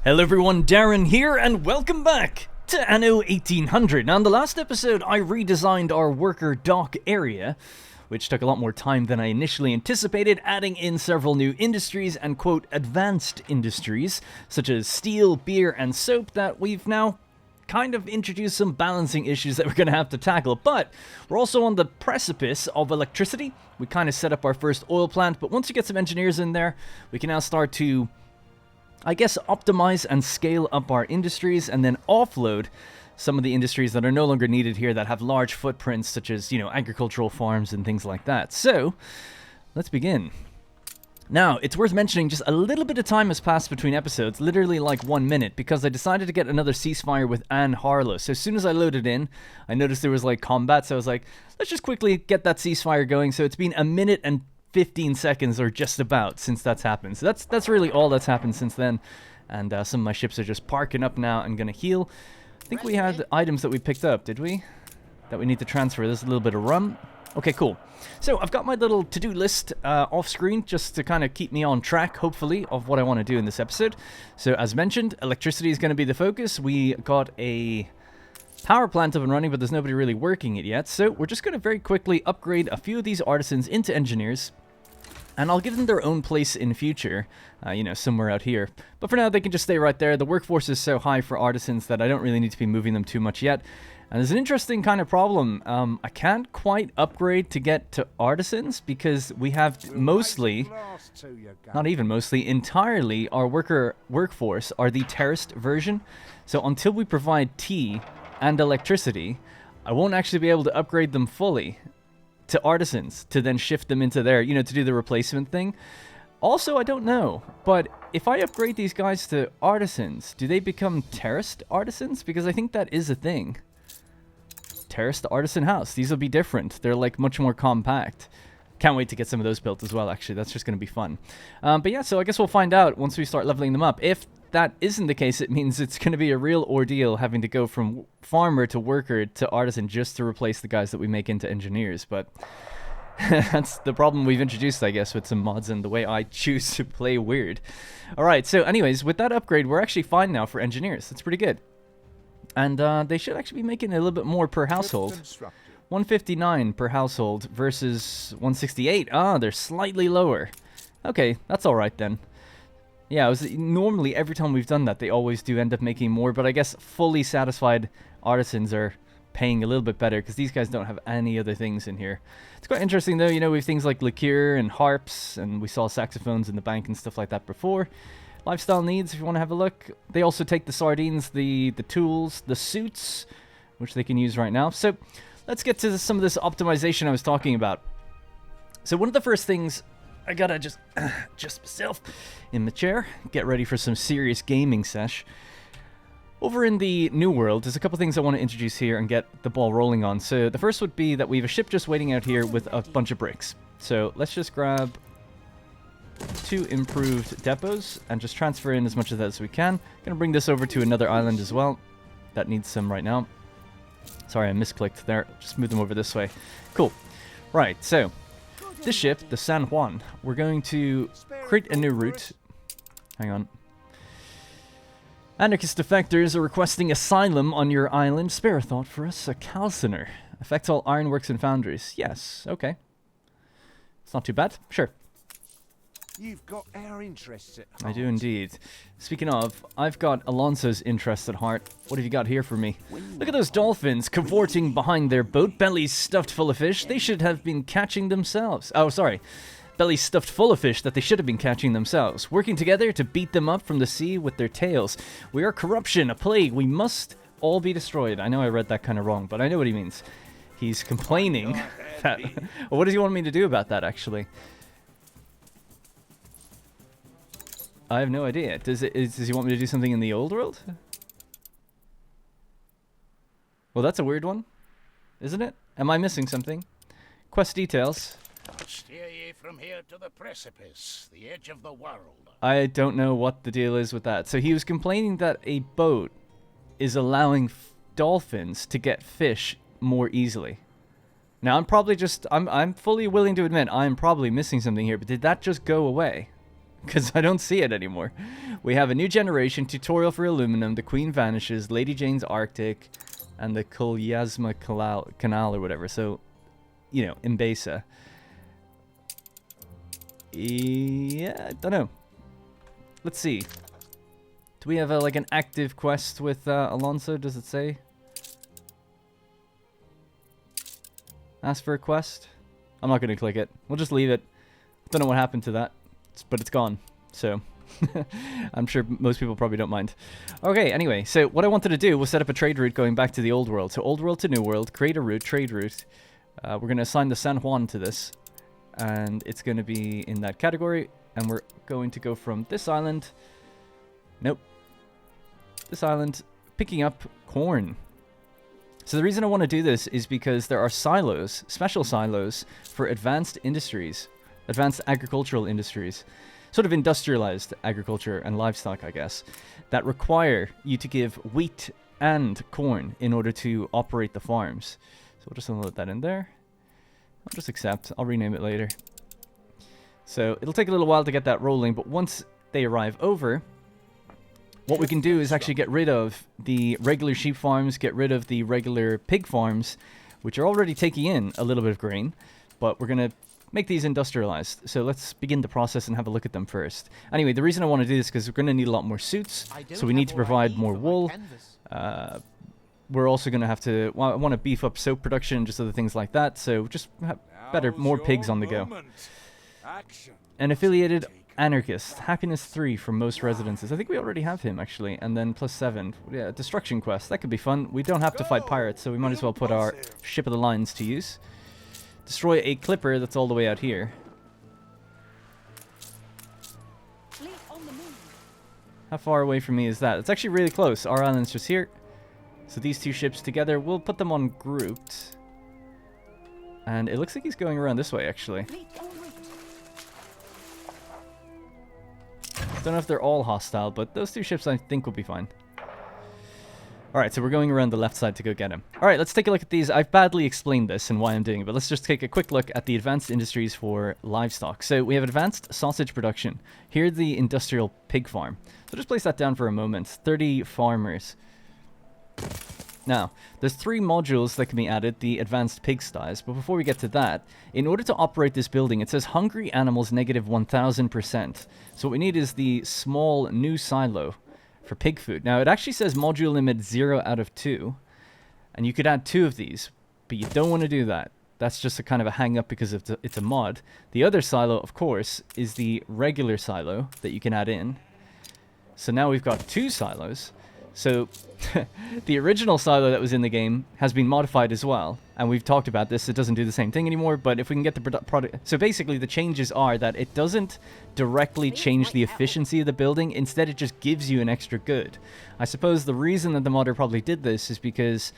Hello everyone, Darren here, and welcome back to Anno 1800. Now in the last episode, I redesigned our worker dock area, which took a lot more time than I initially anticipated, adding in several new industries and quote, advanced industries, such as steel, beer, and soap that we've now kind of introduced some balancing issues that we're going to have to tackle. But we're also on the precipice of electricity. We kind of set up our first oil plant, but once you get some engineers in there, we can now start to, I guess, optimize and scale up our industries and then offload some of the industries that are no longer needed here that have large footprints, such as, agricultural farms and things like that. So, let's begin. Now, it's worth mentioning just a little bit of time has passed between episodes, literally like 1 minute, because I decided to get another ceasefire with Anne Harlow. So as soon as I loaded in, I noticed there was like combat, so I was like, let's just quickly get that ceasefire going. So it's been 1 minute and 15 seconds or just about since that's happened. So that's really all that's happened since then. And some of my ships are just parking up now and gonna heal. I think we had items that we picked up, did we? That we need to transfer. There's a little bit of rum. Okay, cool. So I've got my little to-do list off screen just to kind of keep me on track, hopefully, of what I want to do in this episode. So as mentioned, electricity is going to be the focus. We got a power plant up and running, but there's nobody really working it yet. So we're just going to very quickly upgrade a few of these artisans into engineers. And I'll give them their own place in future, somewhere out here. But for now, they can just stay right there. The workforce is so high for artisans that I don't really need to be moving them too much yet. And there's an interesting kind of problem. I can't quite upgrade to get to artisans because we have mostly, not even mostly, entirely our workforce are the terraced version. So until we provide tea and electricity, I won't actually be able to upgrade them fully to artisans to then shift them into there, to do the replacement thing. Also, I don't know, but if I upgrade these guys to artisans, do they become terraced artisans? Because I think that is a thing. Terraced artisan house. These will be different. They're like much more compact. Can't wait to get some of those built as well, actually. That's just going to be fun. But yeah, so I guess we'll find out once we start leveling them up. If that isn't the case, it means it's going to be a real ordeal having to go from farmer to worker to artisan just to replace the guys that we make into engineers. But that's the problem we've introduced, I guess, with some mods and the way I choose to play weird. Alright, so anyways, with that upgrade, we're actually fine now for engineers. That's pretty good. And they should actually be making a little bit more per household. 159 per household versus 168. Ah, they're slightly lower. Okay, that's alright then. Yeah, normally every time we've done that, they always do end up making more, but I guess fully satisfied artisans are paying a little bit better because these guys don't have any other things in here. It's quite interesting though, we have things like liqueur and harps, and we saw saxophones in the bank and stuff like that before. Lifestyle needs, if you want to have a look. They also take the sardines, the tools, the suits, which they can use right now. So let's get to some of this optimization I was talking about. So one of the first things, I gotta just myself in the chair, get ready for some serious gaming sesh. Over in the New World, there's a couple things I want to introduce here and get the ball rolling on. So the first would be that we have a ship just waiting out here with a bunch of bricks. So let's just grab 2 improved depots and just transfer in as much of that as we can. Gonna bring this over to another island as well. That needs some right now. Sorry, I misclicked there. Just move them over this way. Cool. Right, so this ship, the San Juan, we're going to create a new route. Hang on. Anarchist defectors are requesting asylum on your island. Spare a thought for us. A calciner. Affects all ironworks and foundries. Yes, okay. It's not too bad. Sure. You've got our interests at heart. I do indeed. Speaking of, I've got Alonso's interests at heart. What have you got here for me? Look at those dolphins cavorting behind their boat, bellies stuffed full of fish. They should have been catching themselves. Oh, sorry. Bellies stuffed full of fish that they should have been catching themselves. Working together to beat them up from the sea with their tails. We are corruption, a plague. We must all be destroyed. I know I read that kind of wrong, but I know what he means. He's complaining that... Well, what does he want me to do about that, actually? I have no idea. Does he want me to do something in the old world? Well, that's a weird one, isn't it? Am I missing something? Quest details. Steer ye from here to the precipice, the edge of the world. I don't know what the deal is with that. So he was complaining that a boat is allowing dolphins to get fish more easily. Now, I'm probably just... I'm fully willing to admit I'm probably missing something here, but did that just go away? because I don't see it anymore. We have a new generation, tutorial for aluminum, the Queen vanishes, Lady Jane's Arctic, and the Kolyazma Canal or whatever. So, you know, Mbesa. Yeah, I don't know. Let's see. Do we have like an active quest with Alonso? Does it say? Ask for a quest? I'm not going to click it. We'll just leave it. Don't know what happened to that, but it's gone. So, I'm sure most people probably don't mind. Okay, anyway, so what I wanted to do was set up a trade route going back to the old world. So old world to new world, create a route, trade route. We're going to assign the San Juan to this. And it's going to be in that category. And we're going to go from this island. Nope. This island, picking up corn. So the reason I want to do this is because there are silos, special silos, for advanced industries. Advanced agricultural industries. Sort of industrialized agriculture and livestock, I guess. That require you to give wheat and corn in order to operate the farms. So we'll just unload that in there. I'll just accept. I'll rename it later. So it'll take a little while to get that rolling, but once they arrive over, what we can do is actually get rid of the regular sheep farms, get rid of the regular pig farms, which are already taking in a little bit of grain, but we're going to make these industrialized. So let's begin the process and have a look at them first. Anyway, the reason I want to do this is because we're going to need a lot more suits, so we need to provide more wool. We're also going to have to, well, I want to beef up soap production and just other things like that, so just have more pigs on the go. An affiliated anarchist, happiness 3 from most residences. I think we already have him actually, and then +7. Yeah, destruction quest, that could be fun. We don't have to fight pirates, so we might as well put our ship of the lines to use. Destroy a clipper that's all the way out here. How far away from me is that? It's actually really close. Our island's just here. So these two ships together, we'll put them on grouped. And it looks like he's going around this way, actually. Don't know if they're all hostile, but those two ships I think will be fine. Alright, so we're going around the left side to go get him. Alright, let's take a look at these. I've badly explained this and why I'm doing it, but let's just take a quick look at the advanced industries for livestock. So we have advanced sausage production. Here, the industrial pig farm. So just place that down for a moment. 30 farmers. Now, there's 3 modules that can be added, the advanced pigsties, but before we get to that, in order to operate this building, it says hungry animals -1000%. So what we need is the small new silo for pig food. Now, it actually says module limit 0 out of 2, and you could add 2 of these, but you don't want to do that. That's just a kind of a hang-up because it's a mod. The other silo, of course, is the regular silo that you can add in. So now we've got 2 silos. So the original silo that was in the game has been modified as well, and we've talked about this. It doesn't do the same thing anymore, but if we can get the product... So basically the changes are that it doesn't directly change the efficiency of the building. Instead, it just gives you an extra good. I suppose the reason that the modder probably did this is because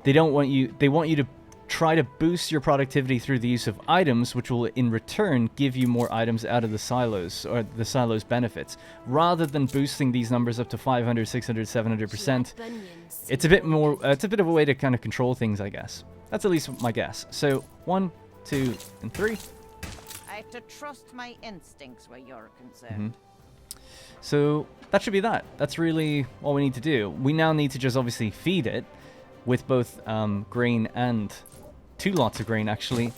they want you to try to boost your productivity through the use of items, which will in return give you more items out of the silos, or the silos benefits, rather than boosting these numbers up to 500, 600, 700%. It's a bit more, it's a bit of a way to kind of control things, I guess. That's at least my guess. So 1, 2, and 3. I have to trust my instincts where you're concerned. So that should be that. That's really all we need to do. We now need to just obviously feed it with both grain and 2 lots of grain, actually.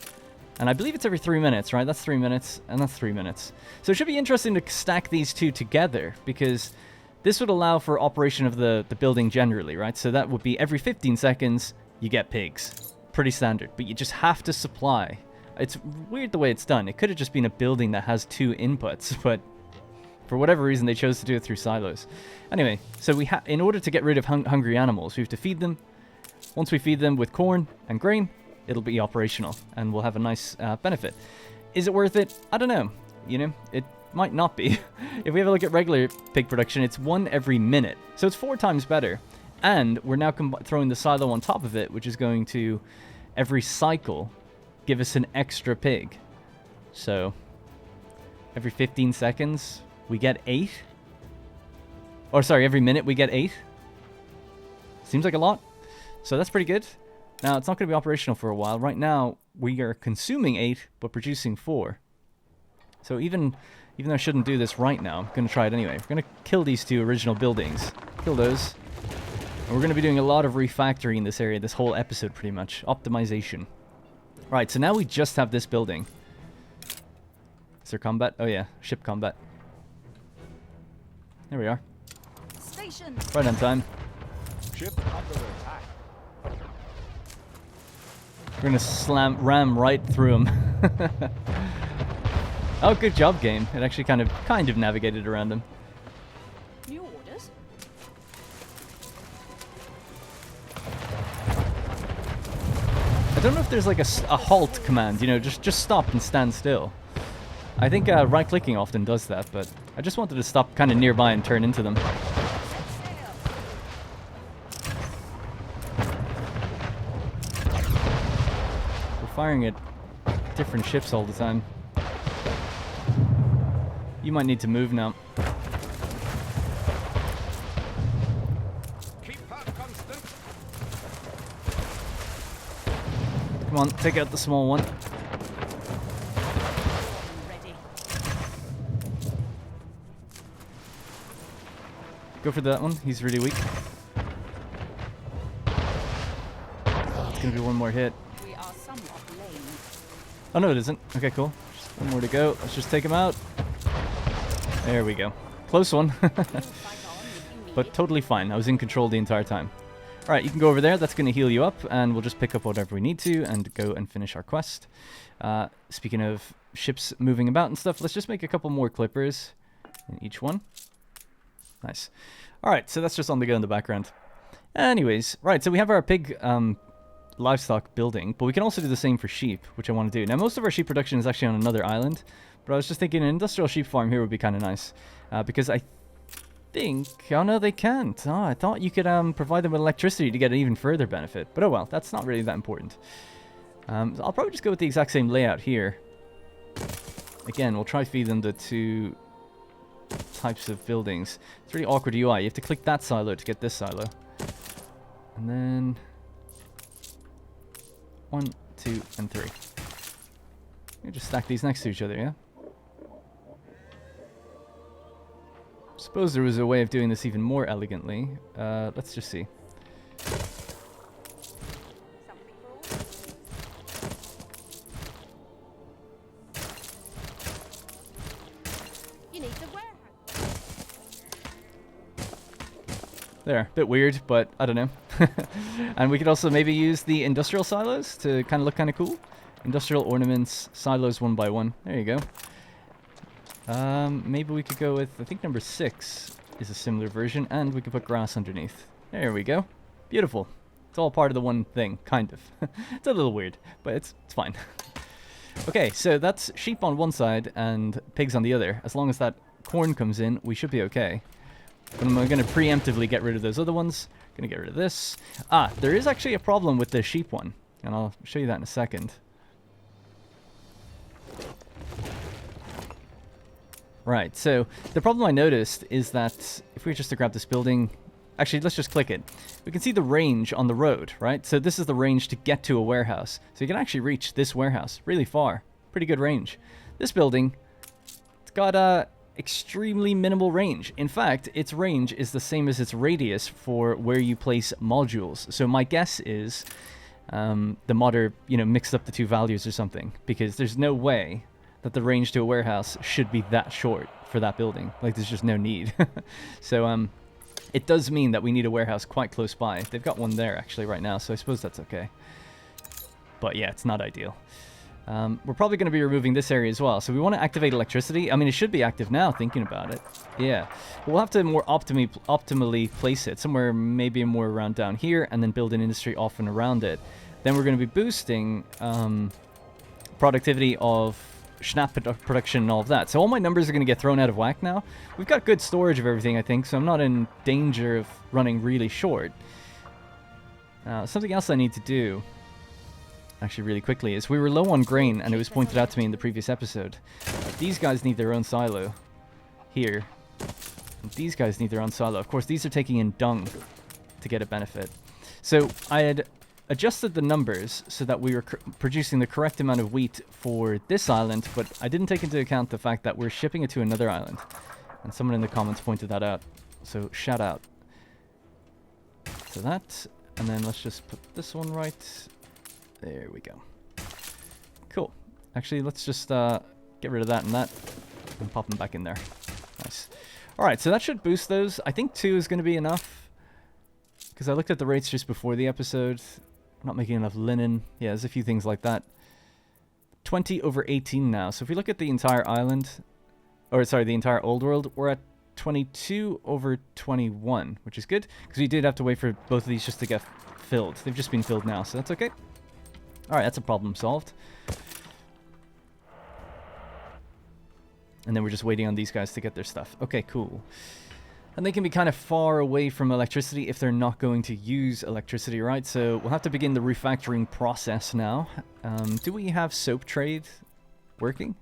And I believe it's every 3 minutes, right? That's 3 minutes, and that's 3 minutes. So it should be interesting to stack these 2 together, because this would allow for operation of the building generally, right? So that would be every 15 seconds, you get pigs. Pretty standard, but you just have to supply. It's weird the way it's done. It could have just been a building that has 2 inputs, but for whatever reason, they chose to do it through silos. Anyway, so in order to get rid of hungry animals, we have to feed them. Once we feed them with corn and grain, it'll be operational, and we'll have a nice benefit. Is it worth it? I don't know. You know, it might not be. If we have a look at regular pig production, it's 1 every minute. So it's 4 times better. And we're now throwing the silo on top of it, which is going to, every cycle, give us an extra pig. So, every 15 seconds, we get 8. Or sorry, every minute we get 8. Seems like a lot. So that's pretty good. Now, it's not going to be operational for a while. Right now, we are consuming 8, but producing 4. So even Even though I shouldn't do this right now, I'm going to try it anyway. We're going to kill these 2 original buildings. Kill those. And we're going to be doing a lot of refactoring in this area, this whole episode pretty much. Optimization. Right, so now we just have this building. Is there combat? Oh yeah, ship combat. There we are. Station. Right on time. Ship under attack. We're gonna ram right through him. Oh, good job, game. It actually kind of navigated around him. New orders. I don't know if there's like a halt command, you know, just stop and stand still. I think right-clicking often does that, but I just wanted to stop kind of nearby and turn into them. We're firing at different ships all the time. You might need to move now. Keep her constant. Come on, take out the small one. Ready. Go for that one. He's really weak. Oh, it's gonna be one more hit. We are somewhat lame. Oh no, it isn't. Okay, cool. Just one more to go. Let's just take him out. There we go. Close one. But totally fine. I was in control the entire time. Alright, you can go over there. That's going to heal you up. And we'll just pick up whatever we need to and go and finish our quest. Speaking of ships moving about and stuff, let's just make a couple more clippers in each one. Nice. Alright, so that's just on the go in the background. Anyways, right, so we have our pig livestock building, but we can also do the same for sheep, which I want to do. Now, most of our sheep production is actually on another island, but I was just thinking an industrial sheep farm here would be kind of nice, because I think... Oh, no, they can't. Oh, I thought you could provide them with electricity to get an even further benefit, but oh well, that's not really that important. So I'll probably just go with the exact same layout here. Again, we'll try feed them the 2 types of buildings. It's really awkward UI. You have to click that silo to get this silo. And then... 1, 2, and 3. You just stack these next to each other, yeah? Suppose there was a way of doing this even more elegantly. Let's just see. You need the warehouse. There, bit weird, but I don't know. And we could also maybe use the industrial silos to kind of look kind of cool. Industrial ornaments, silos 1 by 1. There you go. Maybe we could go with, I think number 6 is a similar version, and we could put grass underneath. There we go. Beautiful. It's all part of the one thing, kind of. It's a little weird, but it's fine. Okay, so that's sheep on one side and pigs on the other. As long as that corn comes in, we should be okay. But I'm going to preemptively get rid of those other ones. Going to get rid of this. Ah, there is actually a problem with the sheep one, and I'll show you that in a second. Right, so the problem I noticed is that if we were just to grab this building... Actually, let's just click it. We can see the range on the road, right? So this is the range to get to a warehouse. So you can actually reach this warehouse really far. Pretty good range. This building, it's got extremely minimal range. In fact, its range is the same as its radius for where you place modules. So my guess is the modder, mixed up the 2 values or something. Because there's no way that the range to a warehouse should be that short for that building. Like, there's just no need. So, it does mean that we need a warehouse quite close by. They've got one there, actually, right now, so I suppose that's okay. But yeah, it's not ideal. We're probably going to be removing this area as well. So we want to activate electricity. I mean, it should be active now, thinking about it. Yeah. We'll have to more optimally place it. Somewhere maybe more around down here, and then build an industry off and around it. Then we're going to be boosting productivity of schnapp production and all of that. So all my numbers are going to get thrown out of whack now. We've got good storage of everything, I think, so I'm not in danger of running really short. Something else I need to do, actually really quickly, is we were low on grain, and it was pointed out to me in the previous episode. These guys need their own silo here. And these guys need their own silo. Of course, these are taking in dung to get a benefit. So I had adjusted the numbers so that we were producing the correct amount of wheat for this island, but I didn't take into account the fact that we're shipping it to another island. And someone in the comments pointed that out. So shout out. So that, and then let's just put this one right. There we go. Cool. Actually, let's just get rid of that and pop them back in there. Nice. Alright, so that should boost those. I think 2 is going to be enough. Because I looked at the rates just before the episode. I'm not making enough linen. Yeah, there's a few things like that. 20 over 18 now. So if we look at the entire island, or sorry, the entire old world, we're at 22 over 21, which is good. Because we did have to wait for both of these just to get filled. They've just been filled now, so that's okay. Alright, that's a problem solved. And then we're just waiting on these guys to get their stuff. Okay, cool. And they can be kind of far away from electricity if they're not going to use electricity, right? So we'll have to begin the refactoring process now. Do we have soap trade working?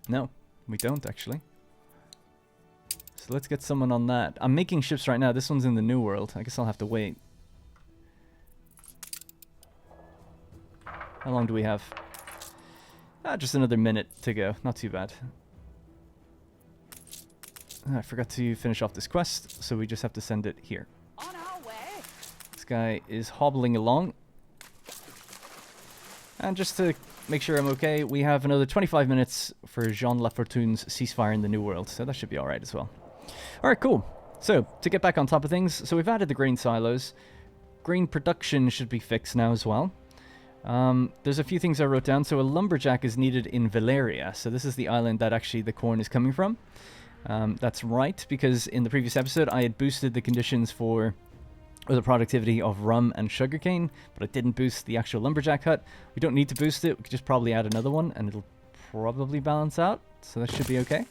No, we don't actually. So let's get someone on that. I'm making ships right now. This one's in the New World. I guess I'll have to wait. How long do we have? Just another minute to go. Not too bad. I forgot to finish off this quest, so we just have to send it here. On our way. This guy is hobbling along. And just to make sure I'm okay, we have another 25 minutes for Jean Lafortune's ceasefire in the New World, so that should be alright as well. Alright, cool. So, to get back on top of things, so we've added the grain silos. Grain production should be fixed now as well. There's a few things I wrote down. So a lumberjack is needed in Valeria. So this is the island that actually the corn is coming from. That's right, because in the previous episode I had boosted the conditions for the productivity of rum and sugarcane, but I didn't boost the actual lumberjack hut. We don't need to boost it. We could just probably add another one and it'll probably balance out. So that should be okay.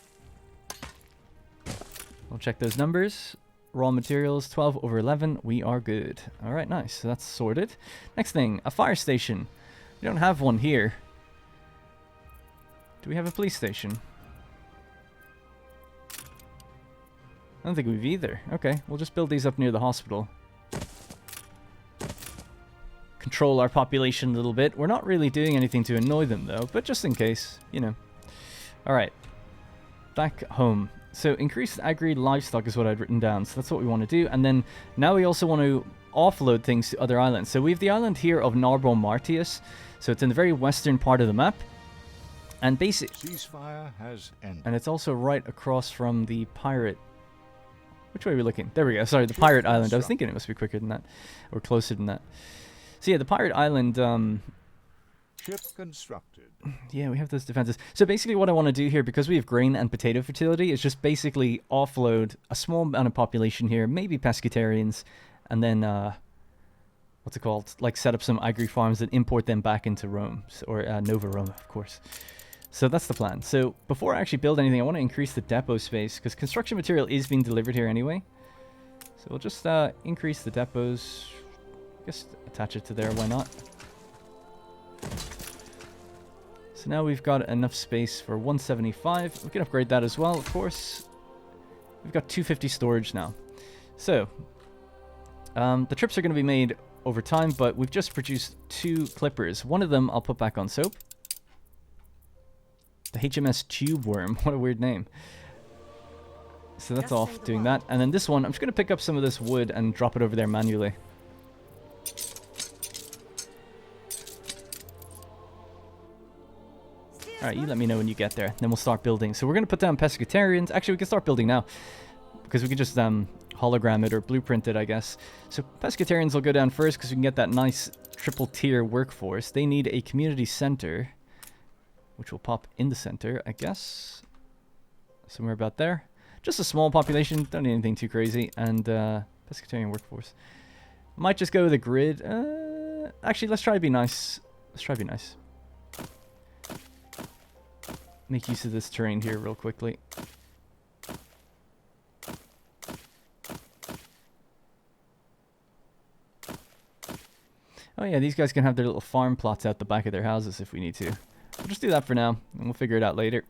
We'll check those numbers. Raw materials, 12 over 11. We are good. Alright, nice. So that's sorted. Next thing, a fire station. We don't have one here. Do we have a police station? I don't think we've either. Okay, we'll just build these up near the hospital. Control our population a little bit. We're not really doing anything to annoy them though, but just in case, you know. Alright. Back home. So increased agri livestock is what I'd written down. So that's what we want to do. And then now we also want to offload things to other islands. So we have the island here of Narbo Martius. So it's in the very western part of the map. And Ceasefire has ended. And it's also right across from the pirate. Which way are we looking? There we go. Sorry, the pirate island. I was thinking it must be quicker than that. Or closer than that. So yeah, the pirate island... Ship constructed. Yeah, we have those defenses. So basically what I want to do here, because we have grain and potato fertility, is just basically offload a small amount of population here, maybe pescatarians, and then, what's it called? Like set up some agri farms and import them back into Rome, or Nova Rome, of course. So that's the plan. So before I actually build anything, I want to increase the depot space, because construction material is being delivered here anyway. So we'll just increase the depots, just attach it to there, why not? So now we've got enough space for 175. We can upgrade that as well, of course. We've got 250 storage now. So, the trips are going to be made over time, but we've just produced 2 clippers. One of them I'll put back on soap. The HMS Tube Worm. What a weird name. So that's off doing that. And then this one, I'm just going to pick up some of this wood and drop it over there manually. Alright, you let me know when you get there. Then we'll start building. So we're going to put down pescatarians. Actually, we can start building now. Because we can just hologram it or blueprint it, I guess. So pescatarians will go down first because we can get that nice triple tier workforce. They need a community center. Which will pop in the center, I guess. Somewhere about there. Just a small population. Don't need anything too crazy. And pescatarian workforce. Might just go with a grid. Actually, let's try to be nice. Let's try to be nice. Make use of this terrain here real quickly. Oh yeah, these guys can have their little farm plots out the back of their houses if we need to. We'll just do that for now, and we'll figure it out later.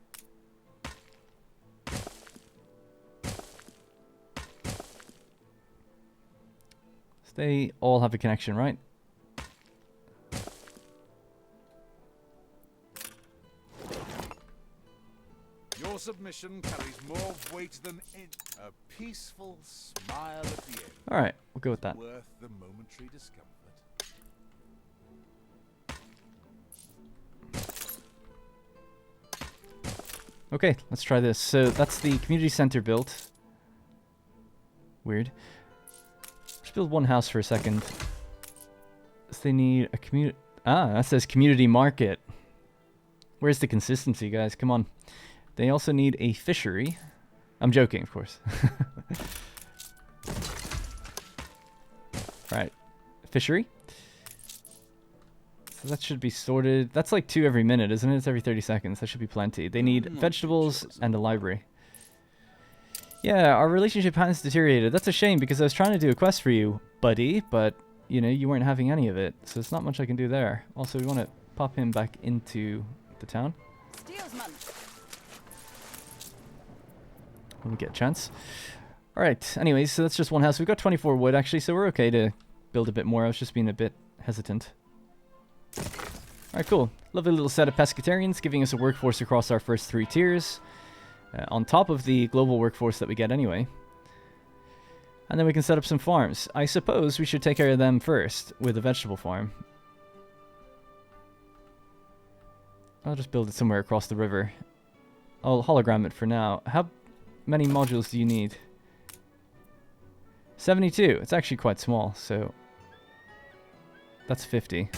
They all have a connection, right? Your submission carries more weight than a peaceful smile at the end. Alright, we'll go with that. Worth the momentary discomfort. Okay, let's try this. So that's the community center built. Weird. Let's build one house for a second. So they need a community... Ah, that says community market. Where's the consistency, guys? Come on. They also need a fishery. I'm joking, of course. Right. Fishery. So that should be sorted. That's like 2 every minute, isn't it? It's every 30 seconds. That should be plenty. They need vegetables and a library. Yeah, our relationship has deteriorated. That's a shame because I was trying to do a quest for you, buddy, but, you know, you weren't having any of it. So there's not much I can do there. Also, we want to pop him back into the town. Steelsman. When we get a chance. Alright, anyways, so that's just one house. We've got 24 wood, actually, so we're okay to build a bit more. I was just being a bit hesitant. Alright, cool. Lovely little set of pescatarians, giving us a workforce across our first 3 tiers. On top of the global workforce that we get anyway. And then we can set up some farms. I suppose we should take care of them first with a vegetable farm. I'll just build it somewhere across the river. I'll hologram it for now. How many modules do you need? 72. It's actually quite small, so that's 50.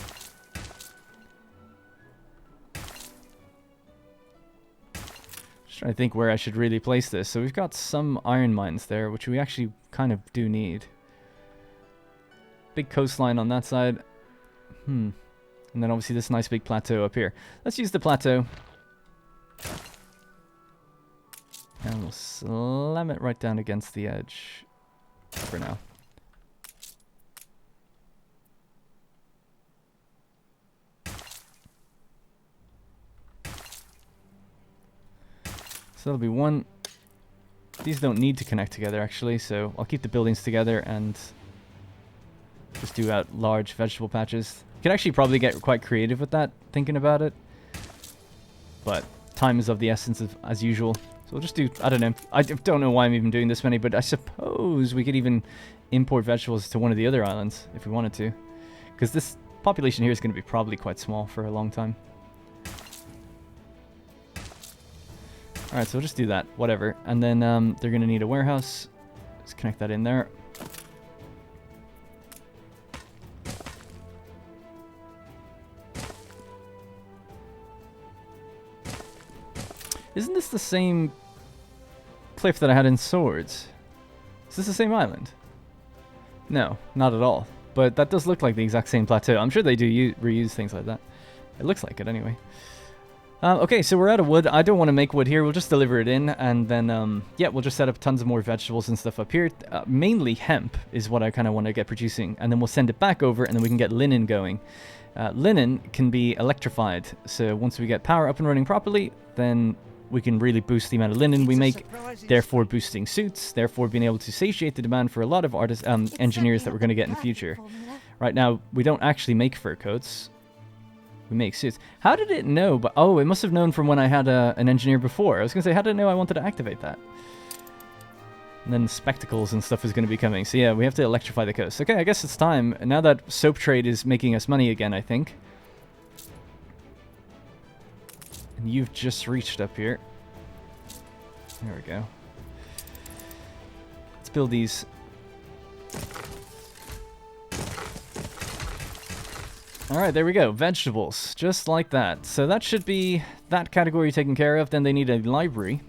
Just trying to think where I should really place this. So we've got some iron mines there, which we actually kind of do need. Big coastline on that side. And then obviously this nice big plateau up here. Let's use the plateau. And we'll slam it right down against the edge for now. So that'll be one. These don't need to connect together actually, so I'll keep the buildings together and just do out large vegetable patches. You can actually probably get quite creative with that, thinking about it. But time is of the essence as usual. So we'll just do, I don't know. I don't know why I'm even doing this many, but I suppose we could even import vegetables to one of the other islands if we wanted to. Because this population here is going to be probably quite small for a long time. Alright, so we'll just do that. Whatever. And then they're going to need a warehouse. Let's connect that in there. Isn't this the same cliff that I had in Swords? Is this the same island? No, not at all. But that does look like the exact same plateau. I'm sure they do reuse things like that. It looks like it anyway. Okay, so we're out of wood. I don't want to make wood here. We'll just deliver it in. And then, yeah, we'll just set up tons of more vegetables and stuff up here. Mainly hemp is what I kind of want to get producing. And then we'll send it back over and then we can get linen going. Linen can be electrified. So once we get power up and running properly, then we can really boost the amount of linen we make, therefore boosting suits, therefore being able to satiate the demand for a lot of engineers that we're going to get in the future. Right now, we don't actually make fur coats. We make suits. How did it know? But oh, it must have known from when I had an engineer before. I was going to say, how did it know I wanted to activate that? And then spectacles and stuff is going to be coming. So yeah, we have to electrify the coast. Okay, I guess it's time. Now that soap trade is making us money again, I think. And you've just reached up here. There we go. Let's build these. Alright, there we go. Vegetables. Just like that. So that should be that category taken care of. Then they need a library.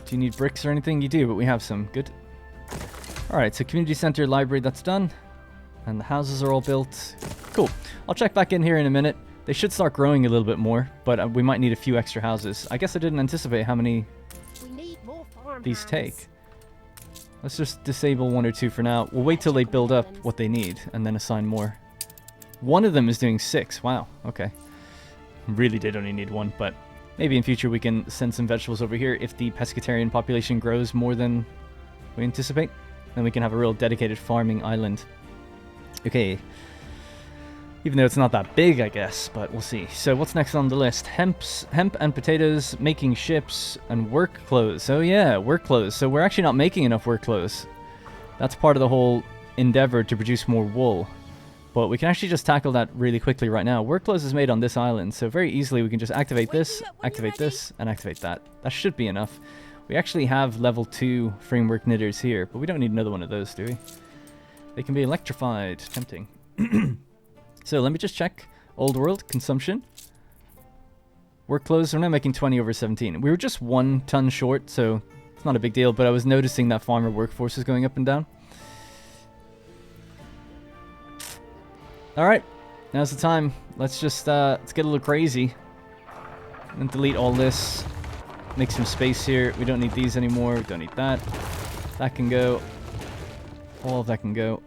Do you need bricks or anything? You do, but we have some. Good. Alright, so community center, library, that's done. And the houses are all built. Cool. I'll check back in here in a minute. They should start growing a little bit more, but we might need a few extra houses. I guess I didn't anticipate how many these take. Let's just disable 1 or 2 for now. We'll wait till they build up what they need, and then assign more. One of them is doing 6. Wow, okay. Really did only need one, but maybe in future we can send some vegetables over here if the pescatarian population grows more than we anticipate. Then we can have a real dedicated farming island. Okay. Even though it's not that big, I guess, but we'll see. So what's next on the list? Hemp and potatoes, making ships, and work clothes. Oh yeah, work clothes. So we're actually not making enough work clothes. That's part of the whole endeavor to produce more wool. But we can actually just tackle that really quickly right now. Work clothes is made on this island, so very easily we can just activate this, activate this, and activate that. That should be enough. We actually have level 2 framework knitters here, but we don't need another one of those, do we? They can be electrified. Tempting. So let me just check. Old world, consumption. Work clothes, we're now making 20 over 17. We were just 1 ton short, so it's not a big deal, but I was noticing that farmer workforce is going up and down. Alright, now's the time. Let's just, let's get a little crazy. And delete all this. Make some space here. We don't need these anymore. We don't need that. That can go. All of that can go.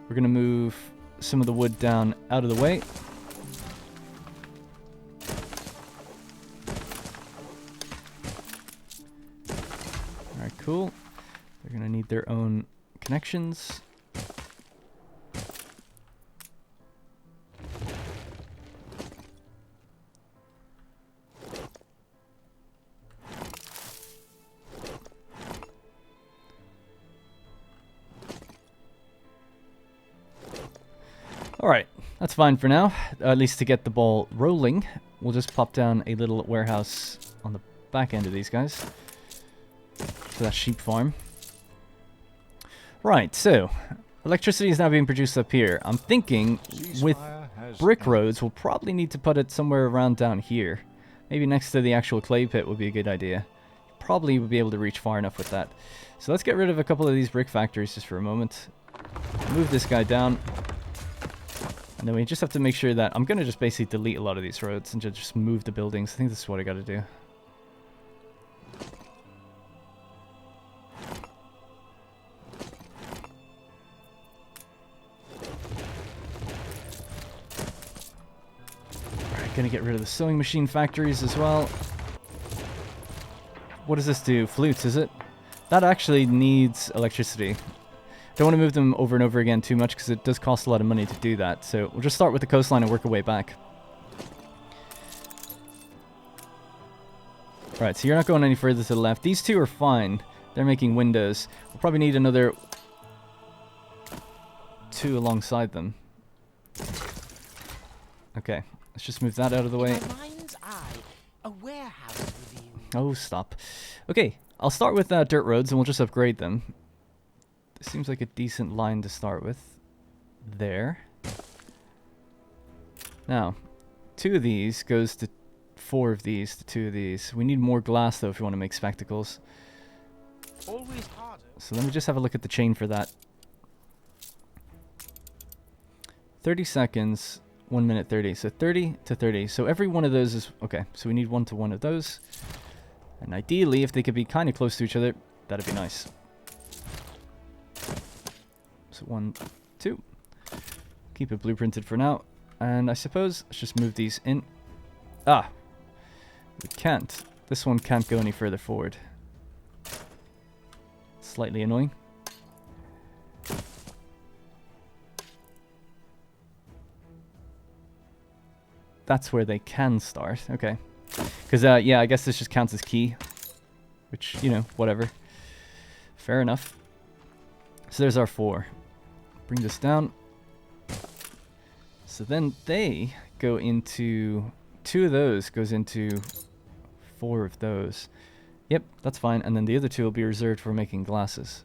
We're going to move some of the wood down out of the way. Alright, cool. They're going to need their own connections. Alright, that's fine for now, at least to get the ball rolling. We'll just pop down a little warehouse on the back end of these guys. So that's sheep farm. Right, so electricity is now being produced up here. I'm thinking with brick roads, we'll probably need to put it somewhere around down here. Maybe next to the actual clay pit would be a good idea. Probably would be able to reach far enough with that. So let's get rid of a couple of these brick factories just for a moment. Move this guy down. And then we just have to make sure that I'm going to just basically delete a lot of these roads and just move the buildings. I think this is what I got to do. Alright, going to get rid of the sewing machine factories as well. What does this do? Flutes, is it? That actually needs electricity. Don't want to move them over and over again too much because it does cost a lot of money to do that. So we'll just start with the coastline and work our way back. Alright, so you're not going any further to the left. These two are fine. They're making windows. We'll probably need another 2 alongside them. Okay, let's just move that out of the way. Mind's eye, a warehouse revealed. Oh, stop. Okay, I'll start with dirt roads and we'll just upgrade them. This seems like a decent line to start with. There. Now, 2 of these goes to 4 of these to 2 of these. We need more glass though if you want to make spectacles. Always harder. So let me just have a look at the chain for that. 30 seconds, 1 minute 30. So 30 to 30. So every one of those is... Okay, so we need 1 to 1 of those. And ideally, if they could be kind of close to each other, that'd be nice. So 1, 2. Keep it blueprinted for now. And I suppose let's just move these in. Ah! We can't. This one can't go any further forward. Slightly annoying. That's where they can start. Okay. Because, yeah, I guess this just counts as key. Which, you know, whatever. Fair enough. So there's our 4. Bring this down. So then they go into... 2 of those goes into 4 of those. Yep, that's fine. And then the other 2 will be reserved for making glasses.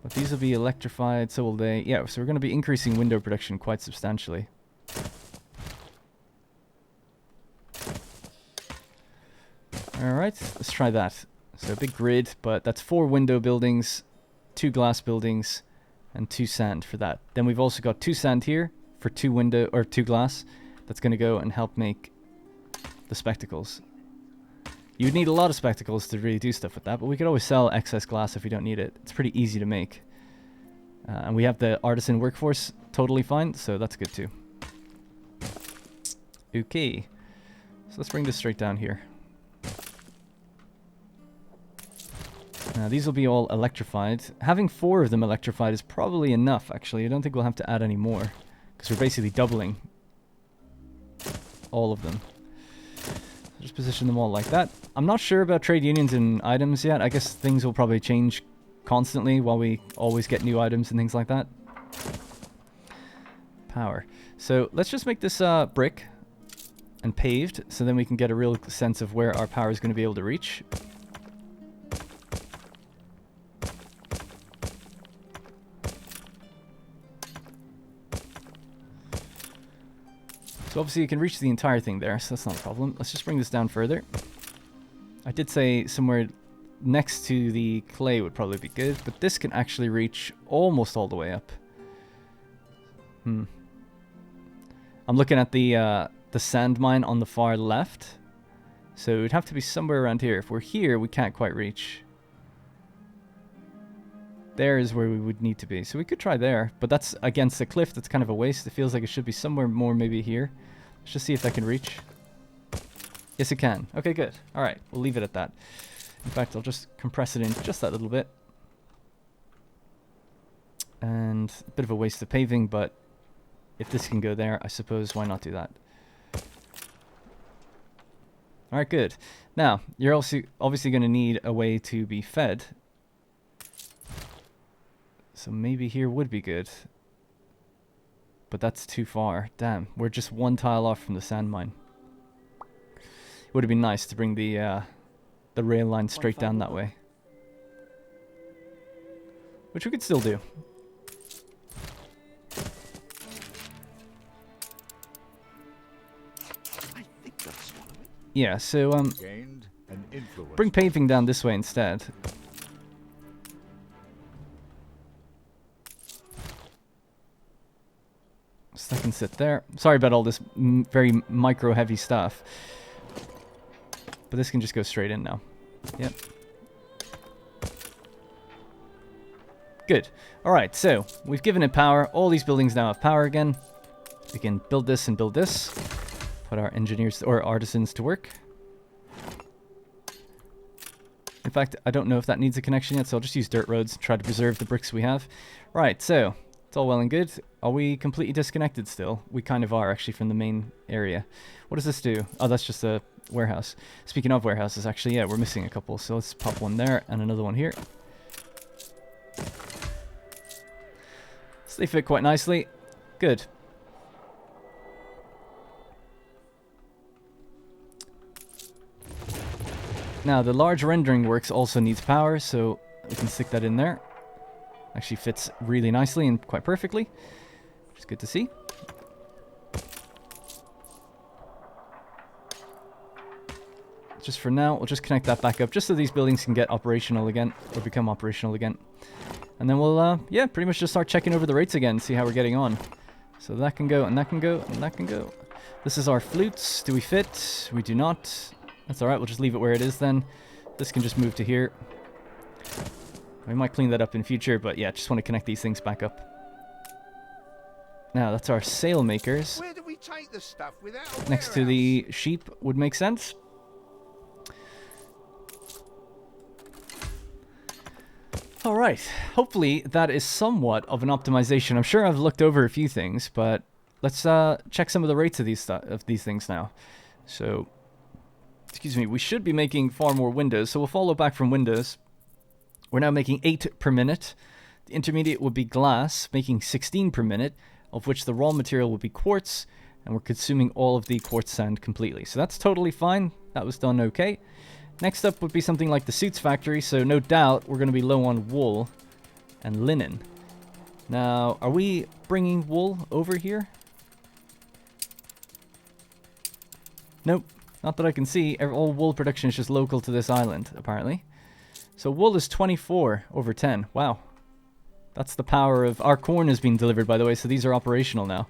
But these will be electrified, so will they. Yeah, so we're going to be increasing window production quite substantially. Alright, let's try that. So a big grid, but that's 4 window buildings, 2 glass buildings, and 2 sand for that. Then we've also got 2 sand here for 2 window or 2 glass. That's going to go and help make the spectacles. You would need a lot of spectacles to really do stuff with that, but we could always sell excess glass if we don't need it. It's pretty easy to make. And we have the artisan workforce totally fine, so that's good too. Okay. So let's bring this straight down here. Now these will be all electrified. Having 4 of them electrified is probably enough, actually. I don't think we'll have to add any more, because we're basically doubling all of them. Just position them all like that. I'm not sure about trade unions and items yet. I guess things will probably change constantly while we always get new items and things like that. Power. So let's just make this brick and paved, so then we can get a real sense of where our power is going to be able to reach. So obviously you can reach the entire thing there, so that's not a problem. Let's just bring this down further. I did say somewhere next to the clay would probably be good, but this can actually reach almost all the way up. I'm looking at the sand mine on the far left, so it would have to be somewhere around here. If we're here, we can't quite reach. There is where we would need to be. So we could try there, but that's against the cliff. That's kind of a waste. It feels like it should be somewhere more maybe here. Let's just see if that can reach. Yes, it can. Okay, good. All right, we'll leave it at that. In fact, I'll just compress it in just that little bit. And a bit of a waste of paving, but if this can go there, I suppose why not do that? All right, good. Now, you're also obviously going to need a way to be fed. So maybe here would be good. But that's too far. Damn, we're just 1 tile off from the sand mine. It would have been nice to bring the rail line straight down that way. Which we could still do. I think that's one of it. Yeah, so Gained an influence. bring paving down this way instead. So that can sit there. Sorry about all this very micro heavy stuff. But this can just go straight in now. Yep. Good. Alright, so we've given it power. All these buildings now have power again. We can build this and build this. Put our engineers or artisans to work. In fact, I don't know if that needs a connection yet, so I'll just use dirt roads and try to preserve the bricks we have. Right, so it's all well and good. Are we completely disconnected still? We kind of are, actually, from the main area. What does this do? Oh, that's just a warehouse. Speaking of warehouses, actually, yeah, we're missing a couple. So let's pop one there and another one here. So they fit quite nicely. Good. Now, the large rendering works also needs power, so we can stick that in there. Actually fits really nicely and quite perfectly, which is good to see. Just for now, we'll just connect that back up, just so these buildings can get operational again, or become operational again. And then we'll, yeah, pretty much just start checking over the rates again, see how we're getting on. So that can go, and that can go, and that can go. This is our flutes. Do we fit? We do not. That's alright, we'll just leave it where it is then. This can just move to here. We might clean that up in future, but yeah, just want to connect these things back up. Now, that's our sail makers. Where do we take the stuff without a Next to warehouse? the sheep would make sense. Alright, hopefully that is somewhat of an optimization. I'm sure I've looked over a few things, but let's check some of the rates of these things now. So, excuse me, we should be making far more windows, so we'll follow back from windows. We're now making 8 per minute. The intermediate would be glass, making 16 per minute, of which the raw material would be quartz, and we're consuming all of the quartz sand completely. So that's totally fine. That was done okay. Next up would be something like the suits factory, so no doubt we're going to be low on wool and linen. Now, are we bringing wool over here? Nope, not that I can see. All wool production is just local to this island, apparently. So wool is 24/10. Wow. That's the power of... Our corn has been delivered, by the way, so these are operational now.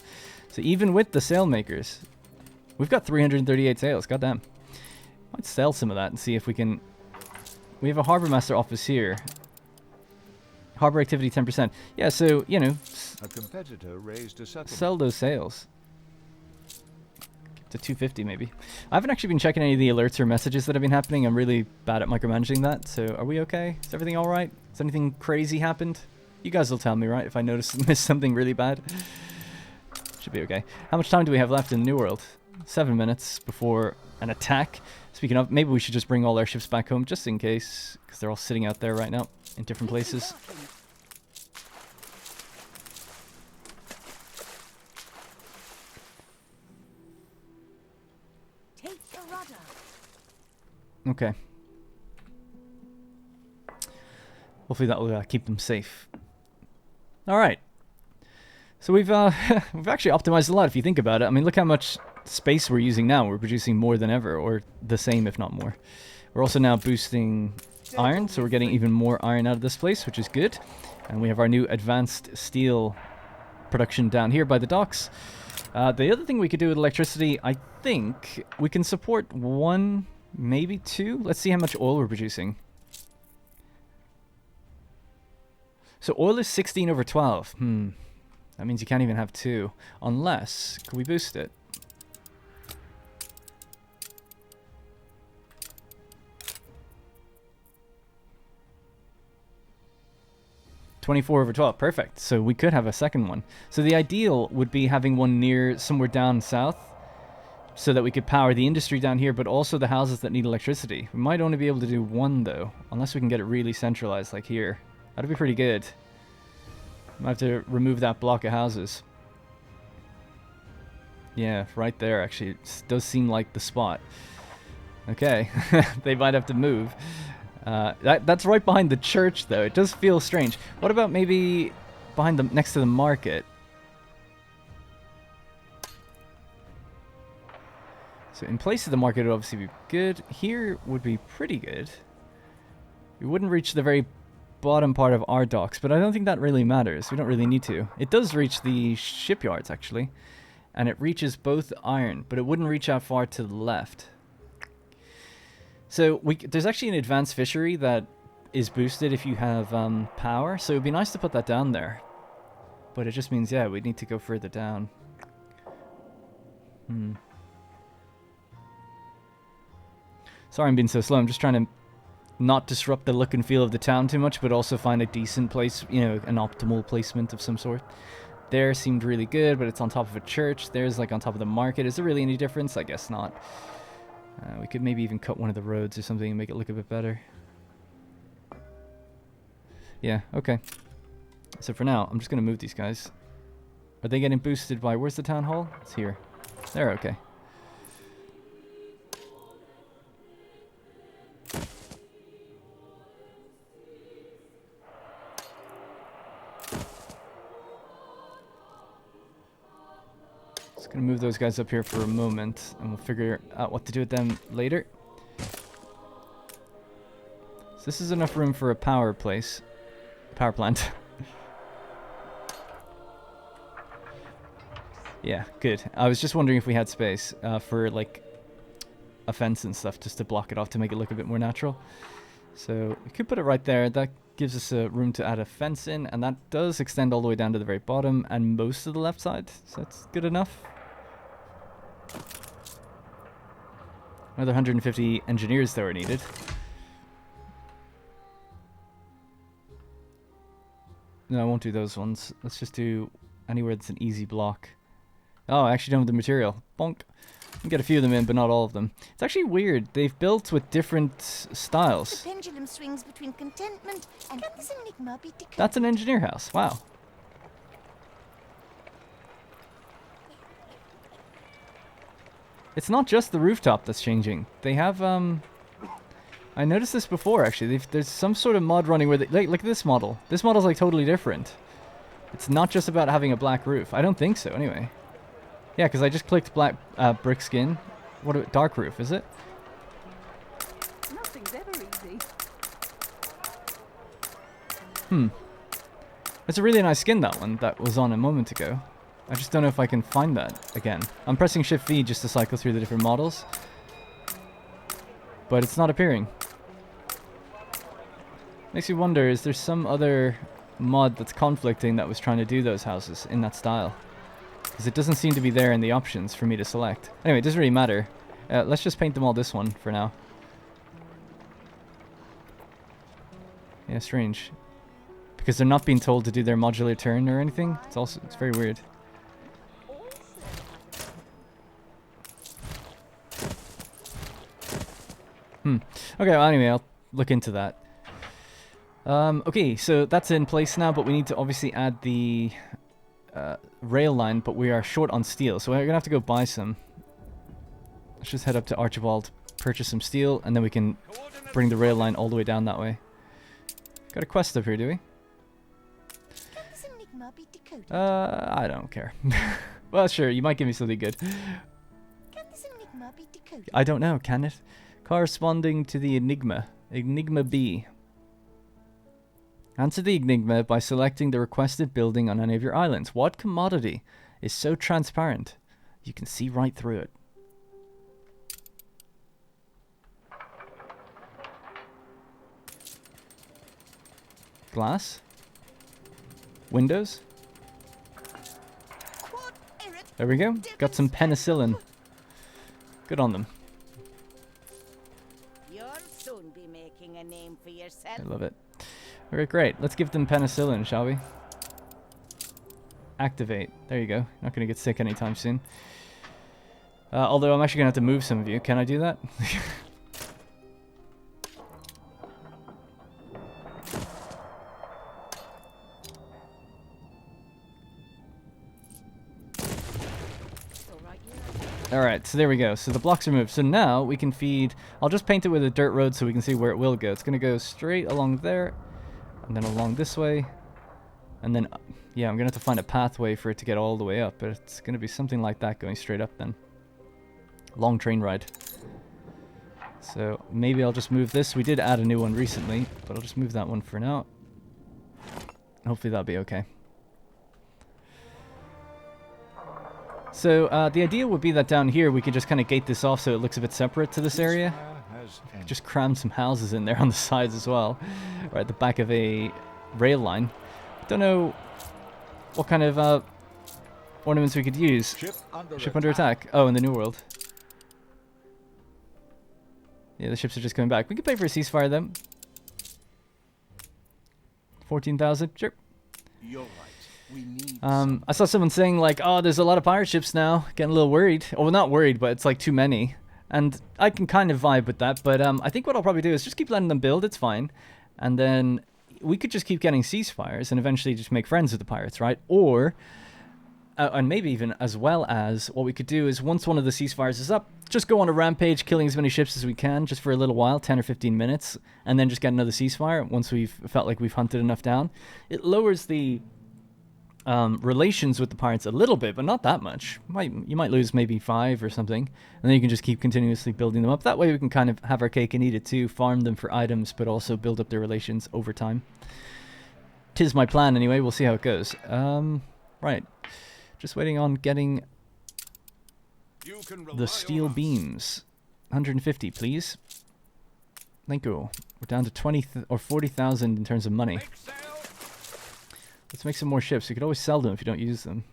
So even with the sail makers, we've got 338 sails. Goddamn. Might sell some of that and see if we can... We have a Harbour Master office here. Harbor activity 10%. Yeah, so, you know, A competitor raised a settlement. sell those sales. To 250 maybe. I haven't actually been checking any of the alerts or messages that have been happening. I'm really bad at micromanaging that. So are we okay? Is everything alright? Has anything crazy happened? You guys will tell me, right? If I miss something really bad. Should be okay. How much time do we have left in New World? 7 minutes before an attack. Speaking of, maybe we should just bring all our ships back home just in case. Because they're all sitting out there right now in different places. Take the rudder. Okay. Hopefully that will keep them safe. All right. So we've we've actually optimized a lot if you think about it. I mean, look how much space we're using now. We're producing more than ever, or the same if not more. We're also now boosting iron, so we're getting even more iron out of this place, which is good. And we have our new advanced steel production down here by the docks. The other thing we could do with electricity, I think we can support 1, maybe 2. Let's see how much oil we're producing. So oil is 16/12. That means you can't even have 2. Unless, could we boost it? (24/12). Perfect. So we could have a second one. So the ideal would be having one near somewhere down south, so that we could power the industry down here, but also the houses that need electricity. We might only be able to do one though, unless we can get it really centralized, like here. That'd be pretty good. Might have to remove that block of houses. Yeah, right there actually. It does seem like the spot. Okay, they might have to move. That's right behind the church though. It does feel strange. What about maybe behind the next to the market? So in place of the market would obviously be good. Here would be pretty good. We wouldn't reach the very bottom part of our docks, but I don't think that really matters. We don't really need to. It does reach the shipyards actually, and it reaches both iron, but it wouldn't reach out far to the left. So there's actually an advanced fishery that is boosted if you have power, so it would be nice to put that down there. But it just means, yeah, we need to go further down. Sorry I'm being so slow. I'm just trying to not disrupt the look and feel of the town too much, but also find a decent place, you know, an optimal placement of some sort. There seemed really good, but it's on top of a church. There's like on top of the market. Is there really any difference? I guess not. We could maybe even cut one of the roads or something and make it look a bit better. Yeah, okay. So for now, I'm just going to move these guys. Are they getting boosted by... Where's the town hall? It's here. They're okay. Just going to move those guys up here for a moment, and we'll figure out what to do with them later. So this is enough room for a power place. Power plant. Yeah, good. I was just wondering if we had space for like a fence and stuff just to block it off to make it look a bit more natural. So we could put it right there. That gives us room to add a fence in, and that does extend all the way down to the very bottom and most of the left side. So that's good enough. Another 150 engineers though are needed. No, I won't do those ones. Let's just do anywhere that's an easy block. Oh, I actually don't have the material. Bonk. I can get a few of them in, but not all of them. It's actually weird. They've built with different styles. The pendulum swings between contentment and can this enigma be declared? That's an engineer house. Wow. It's not just the rooftop that's changing. They have, I noticed this before, actually. There's some sort of mod running where they... Look at this model. This model's, like, totally different. It's not just about having a black roof. I don't think so, anyway. Yeah, because I just clicked black brick skin. What dark roof, is it? Nothing's ever easy. It's a really nice skin, that one, that was on a moment ago. I just don't know if I can find that again. I'm pressing Shift V just to cycle through the different models. But it's not appearing. Makes you wonder, is there some other mod that's conflicting that was trying to do those houses in that style. Because it doesn't seem to be there in the options for me to select. Anyway, it doesn't really matter. Let's just paint them all this one for now. Yeah, strange. Because they're not being told to do their modular turn or anything. It's very weird. Okay, well, anyway, I'll look into that. Okay, so that's in place now, but we need to obviously add the rail line, but we are short on steel, so we're going to have to go buy some. Let's just head up to Archibald, purchase some steel, and then we can bring the rail line all the way down that way. Got a quest up here, do we? Can this enigma be decoded? I don't care. Well, sure, you might give me something good. Can this enigma be decoded? I don't know, can it? Corresponding to the enigma. Enigma B. Answer the enigma by selecting the requested building on any of your islands. What commodity is so transparent you can see right through it? Glass? Windows? There we go. Got some penicillin. Good on them. You'll soon be making a name for yourself. I love it. Okay, great. Let's give them penicillin, shall we? Activate. There you go. Not going to get sick anytime soon. Although I'm actually going to have to move some of you. Can I do that? Alright, so there we go. So the blocks are moved. So now we can feed... I'll just paint it with a dirt road so we can see where it will go. It's going to go straight along there. And then along this way. And then... yeah, I'm going to have to find a pathway for it to get all the way up. But it's going to be something like that going straight up then. Long train ride. So maybe I'll just move this. We did add a new one recently. But I'll just move that one for now. Hopefully that'll be okay. So the idea would be that down here we could just kind of gate this off so it looks a bit separate to this area. Just cram some houses in there on the sides as well. Or at the back of a rail line. Don't know what kind of ornaments we could use. Ship under attack. Oh, in the New World. Yeah, the ships are just coming back. We could pay for a ceasefire then. 14,000, sure. You're right. We need I saw someone saying like, oh, there's a lot of pirate ships now. Getting a little worried. Oh, well, not worried, but it's like too many. And I can kind of vibe with that. But I think what I'll probably do is just keep letting them build. It's fine. And then we could just keep getting ceasefires and eventually just make friends with the pirates, right? Or, and maybe even as well as, what we could do is once one of the ceasefires is up, just go on a rampage, killing as many ships as we can, just for a little while, 10 or 15 minutes, and then just get another ceasefire once we've felt like we've hunted enough down. It lowers the relations with the pirates a little bit, but not that much. You might lose maybe 5 or something, and then you can just keep continuously building them up. That way we can kind of have our cake and eat it too, farm them for items, but also build up their relations over time. 'Tis my plan anyway, we'll see how it goes. Right. Just waiting on getting the steel beams. 150, please. Thank you. We're down to 20 or 40,000 in terms of money. Let's make some more ships. You could always sell them if you don't use them.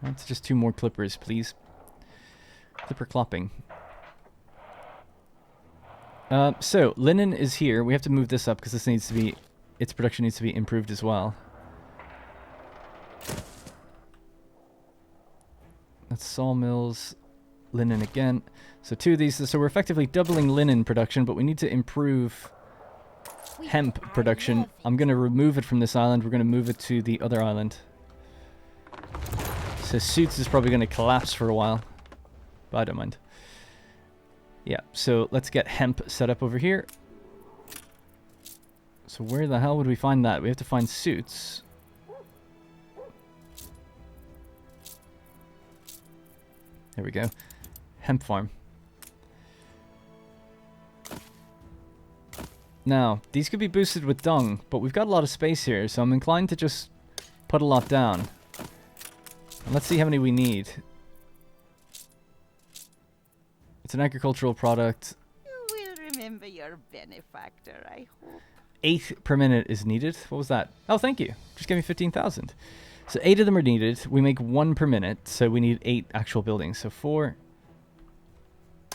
That's just 2 more clippers, please. Clipper clopping. So, linen is here. We have to move this up because this needs to be... its production needs to be improved as well. That's sawmills, linen again. So 2 of these. So we're effectively doubling linen production, but we need to improve hemp production. I'm going to remove it from this island. We're going to move it to the other island. So suits is probably going to collapse for a while, but I don't mind. Yeah, so let's get hemp set up over here. So where the hell would we find that? We have to find suits. There we go. Hemp farm. Now, these could be boosted with dung, but we've got a lot of space here, so I'm inclined to just put a lot down. And let's see how many we need. It's an agricultural product. You will remember your benefactor, I hope. 8 per minute is needed. What was that? Oh, thank you. Just give me 15,000. So 8 of them are needed. We make 1 per minute, so we need 8 actual buildings. So 4,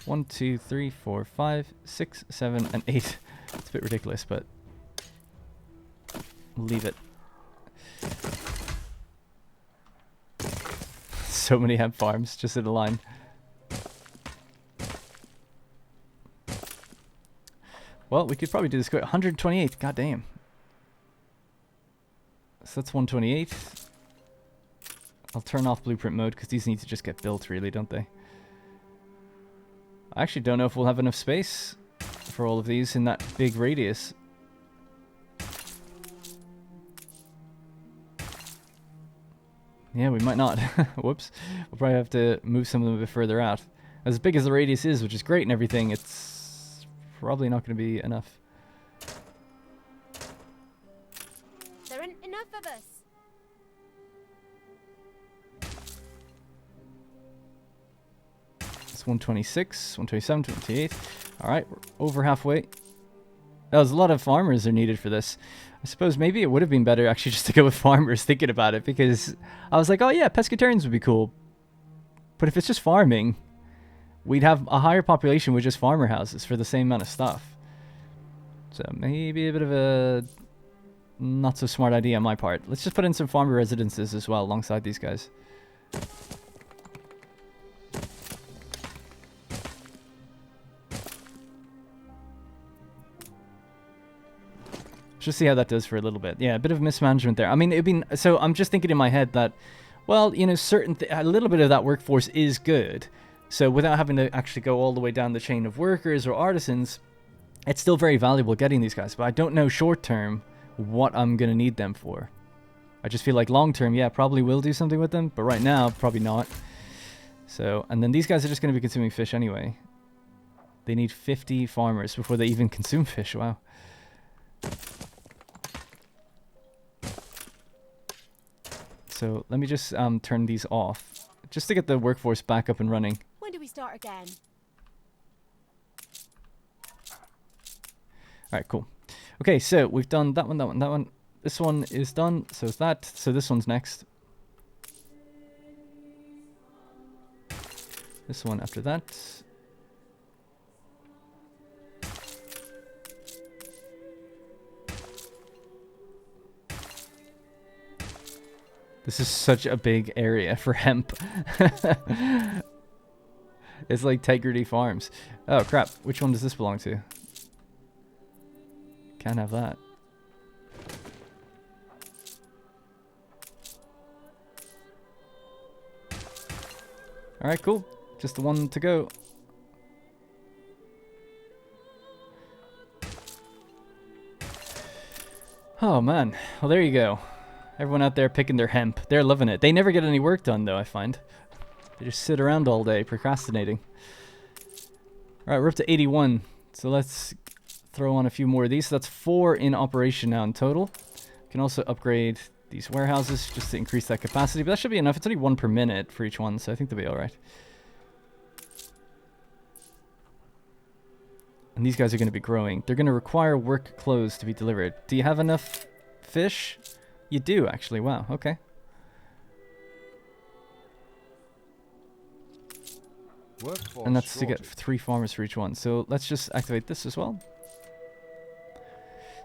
1, 2, 3, 4, 5, 6, 7, and 8. It's a bit ridiculous, but leave it. So many hemp farms just in a line. Well, we could probably do this quick. 128. God damn. So that's 128. I'll turn off blueprint mode because these need to just get built, really, don't they? I actually don't know if we'll have enough space for all of these in that big radius. Yeah, we might not. Whoops. We'll probably have to move some of them a bit further out. As big as the radius is, which is great and everything, it's probably not going to be enough. There aren't enough of us. It's 126, 127, 128. Alright, we're over halfway. There's a lot of farmers are needed for this. I suppose maybe it would have been better actually just to go with farmers thinking about it, because I was like, oh yeah, pescatarians would be cool. But if it's just farming, we'd have a higher population with just farmer houses for the same amount of stuff. So maybe a bit of a not so smart idea on my part. Let's just put in some farmer residences as well alongside these guys. Just see how that does for a little bit. Yeah, a bit of mismanagement there. I mean, it'd been so. I'm just thinking in my head that, well, you know, a little bit of that workforce is good. So without having to actually go all the way down the chain of workers or artisans, it's still very valuable getting these guys. But I don't know short term what I'm gonna need them for. I just feel like long term, yeah, probably will do something with them. But right now, probably not. So, and then these guys are just gonna be consuming fish anyway. They need 50 farmers before they even consume fish. Wow. So let me just turn these off, just to get the workforce back up and running. When do we start again? Alright, cool. Okay, so we've done that one, that one, that one. This one is done, so is that. So this one's next. This one after that. This is such a big area for hemp. It's like Tegrity Farms. Oh crap, which one does this belong to? Can't have that. Alright, cool. Just the one to go. Oh man, well there you go. Everyone out there picking their hemp. They're loving it. They never get any work done, though, I find. They just sit around all day procrastinating. Alright, we're up to 81. So let's throw on a few more of these. So that's 4 in operation now in total. We can also upgrade these warehouses just to increase that capacity. But that should be enough. It's only 1 per minute for each one, so I think they'll be alright. And these guys are going to be growing. They're going to require work clothes to be delivered. Do you have enough fish? You do, actually. Wow, okay. Workforce And that's to get shortage. 3 farmers for each one. So let's just activate this as well.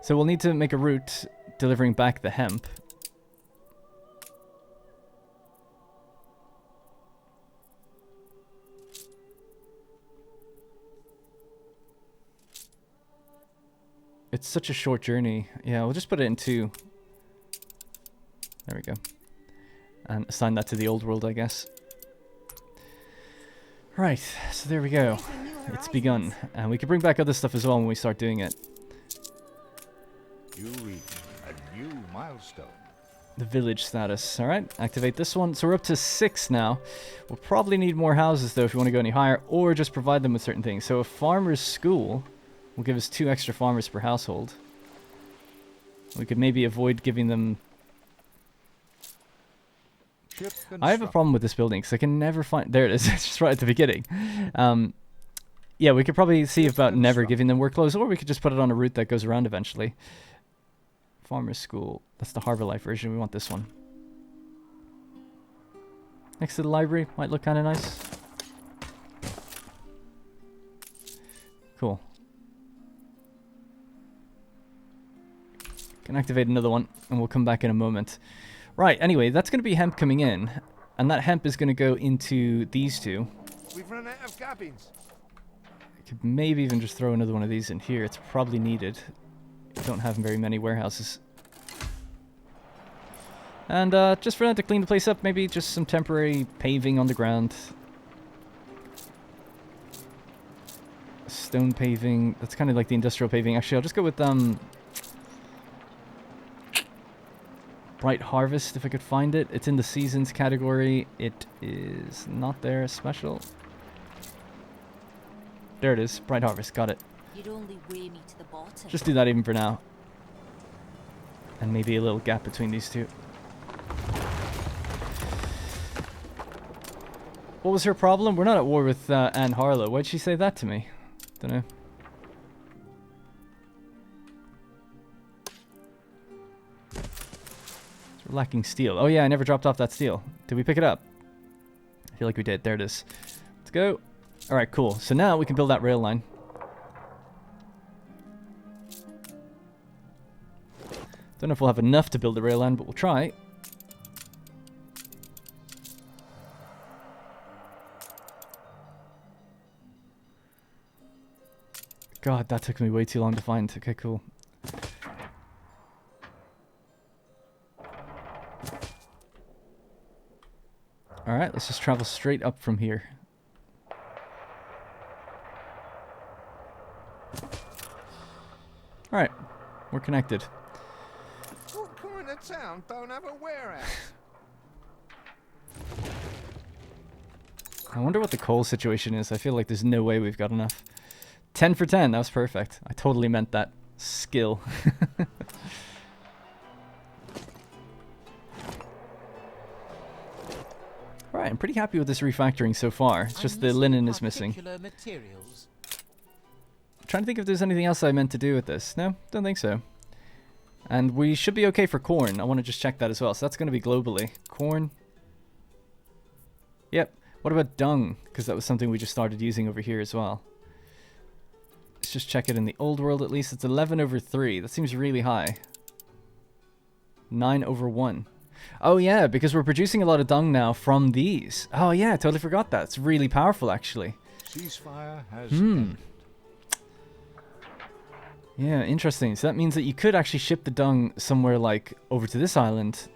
So we'll need to make a route delivering back the hemp. It's such a short journey. Yeah, we'll just put it in 2. There we go. And assign that to the old world, I guess. Right, so there we go. It's begun. And we can bring back other stuff as well when we start doing it. You reach a new milestone. The village status. Alright, activate this one. So we're up to 6 now. We'll probably need more houses, though, if you want to go any higher, or just provide them with certain things. So a farmer's school will give us 2 extra farmers per household. We could maybe avoid giving them... I have a problem with this building because I can never find... There it is. It's just right at the beginning. Yeah, we could probably see about never giving them work clothes, or we could just put it on a route that goes around eventually. Farmer's School. That's the Harbour Life version. We want this one. Next to the library. Might look kind of nice. Cool. Can activate another one, and we'll come back in a moment. Right, anyway, that's going to be hemp coming in, and that hemp is going to go into these two. We've run out of cabins. Could maybe even just throw another one of these in here. It's probably needed. Don't have very many warehouses. And just for that to clean the place up, maybe just some temporary paving on the ground. Stone paving. That's kind of like the industrial paving. Actually, I'll just go with Bright Harvest if I could find it. It's in the seasons category. It is not there special. There it is. Bright Harvest. Got it. You'd only weigh me to the bottom. Just do that even for now. And maybe a little gap between these two. What was her problem? We're not at war with Anne Harlow. Why'd she say that to me? Don't know. We're lacking steel. Oh yeah, I never dropped off that steel. Did we pick it up? I feel like we did. There it is. Let's go. Alright, cool. So now we can build that rail line. Don't know if we'll have enough to build the rail line, but we'll try. God, that took me way too long to find. Okay, cool. Alright, let's just travel straight up from here. Alright, we're connected. What corner of town don't have a warehouse? I wonder what the coal situation is. I feel like there's no way we've got enough. 10 for 10, that was perfect. I totally meant that. Skill. Alright, I'm pretty happy with this refactoring so far. It's just the linen is missing. Materials. Trying to think if there's anything else I meant to do with this. No, don't think so. And we should be okay for corn. I want to just check that as well. So that's going to be globally. Corn. Yep. What about dung? Because that was something we just started using over here as well. Let's just check it in the old world at least. It's 11/3. That seems really high. 9/1. Oh yeah, because we're producing a lot of dung now from these. Oh yeah, I totally forgot that. It's really powerful actually. Ceasefire has ended. Yeah, interesting. So that means that you could actually ship the dung somewhere like over to this island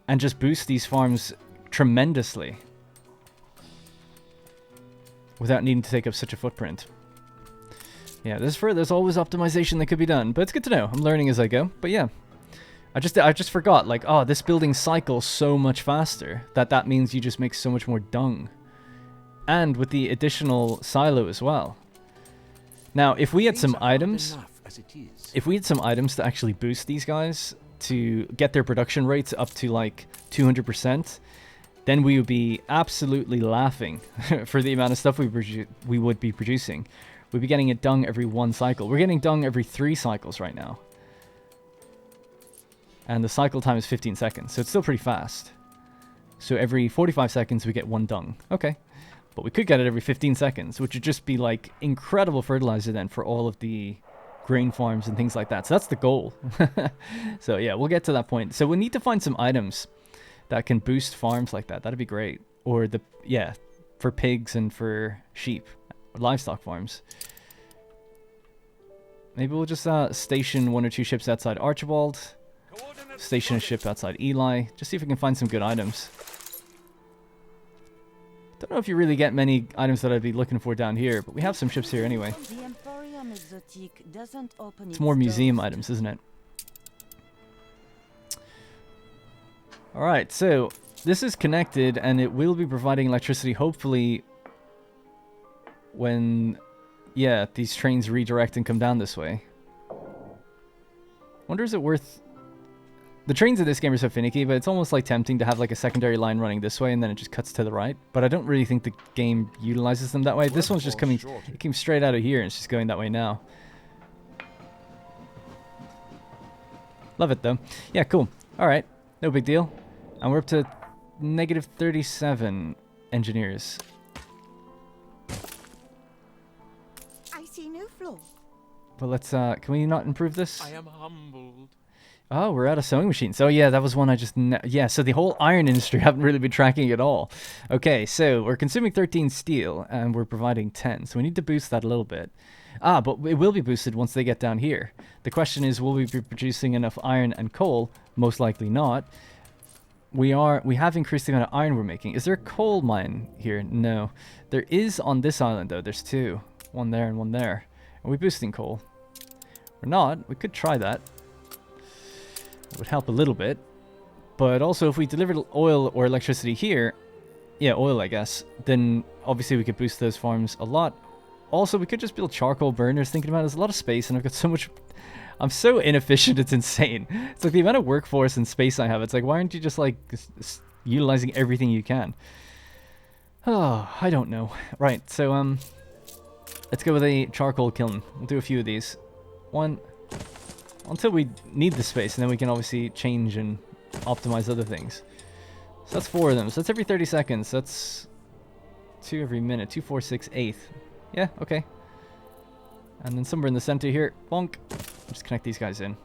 and just boost these farms tremendously without needing to take up such a footprint. Yeah, there's always optimization that could be done, but it's good to know. I'm learning as I go. But yeah, I just forgot, like, oh, this building cycles so much faster that means you just make so much more dung. And with the additional silo as well. Now, if we had some items, to actually boost these guys to get their production rates up to like 200%, then we would be absolutely laughing for the amount of stuff we would be producing. We'd be getting it dung every 1 cycle. We're getting dung every 3 cycles right now. And the cycle time is 15 seconds, so it's still pretty fast. So every 45 seconds we get 1 dung. Okay. But we could get it every 15 seconds, which would just be like incredible fertilizer then for all of the grain farms and things like that. So that's the goal. So yeah, we'll get to that point. So we need to find some items that can boost farms like that. That'd be great. Or for pigs and for sheep, livestock farms. Maybe we'll just station 1 or 2 ships outside Archibald. Station a ship outside Eli. Just see if we can find some good items. Don't know if you really get many items that I'd be looking for down here, but we have some ships here anyway. It's more museum items, isn't it? Alright, so this is connected and it will be providing electricity hopefully when, yeah, these trains redirect and come down this way. Wonder is it worth The trains in this game are so finicky, but it's almost like tempting to have like a secondary line running this way and then it just cuts to the right. But I don't really think the game utilizes them that way. This one's just coming, it came straight out of here and it's just going that way now. Love it though. Yeah, cool. Alright, no big deal. And we're up to negative 37 engineers. I see no flaw. But let's, can we not improve this? I am humbled. Oh, we're out of sewing machines. Oh, yeah, that was one I just... yeah, so the whole iron industry haven't really been tracking at all. Okay, so we're consuming 13 steel, and we're providing 10. So we need to boost that a little bit. Ah, but it will be boosted once they get down here. The question is, will we be producing enough iron and coal? Most likely not. We have increased the amount of iron we're making. Is there a coal mine here? No. There is on this island, though. There's two. One there and one there. Are we boosting coal? We're not. We could try that. It would help a little bit. But also, if we delivered oil or electricity here, yeah, oil, I guess, then obviously we could boost those farms a lot. Also, we could just build charcoal burners. Thinking about it, there's a lot of space, and I've got so much... I'm so inefficient, it's insane. It's like the amount of workforce and space I have. It's like, why aren't you just, like, utilizing everything you can? Oh, I don't know. Right, so, let's go with a charcoal kiln. We'll do a few of these. One... until we need the space, and then we can obviously change and optimize other things. So that's 4 of them. So that's every 30 seconds. That's 2 every minute. 2, 4, 6, 8. Yeah, okay. And then somewhere in the center here, bonk. Just connect these guys in.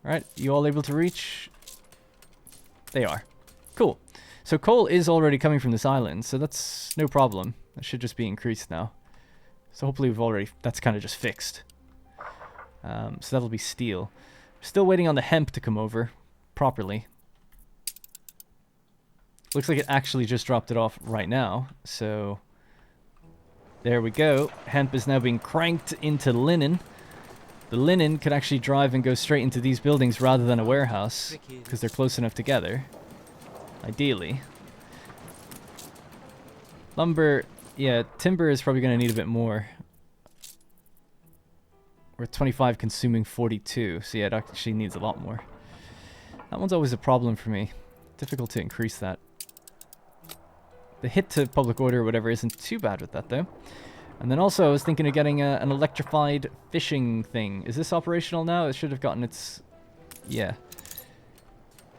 Alright, you all able to reach? They are. Cool. So coal is already coming from this island, so that's no problem. That should just be increased now. So hopefully we've already... that's kind of just fixed. So that'll be steel. Still waiting on the hemp to come over properly. Looks like it actually just dropped it off right now. So there we go. Hemp is now being cranked into linen. The linen could actually drive and go straight into these buildings rather than a warehouse, because they're close enough together. Ideally. Lumber, yeah, timber is probably going to need a bit more. We're at 25 consuming 42, so yeah, it actually needs a lot more. That one's always a problem for me. Difficult to increase that. The hit to public order or whatever isn't too bad with that, though. And then also, I was thinking of getting an electrified fishing thing. Is this operational now? It should have gotten its... yeah.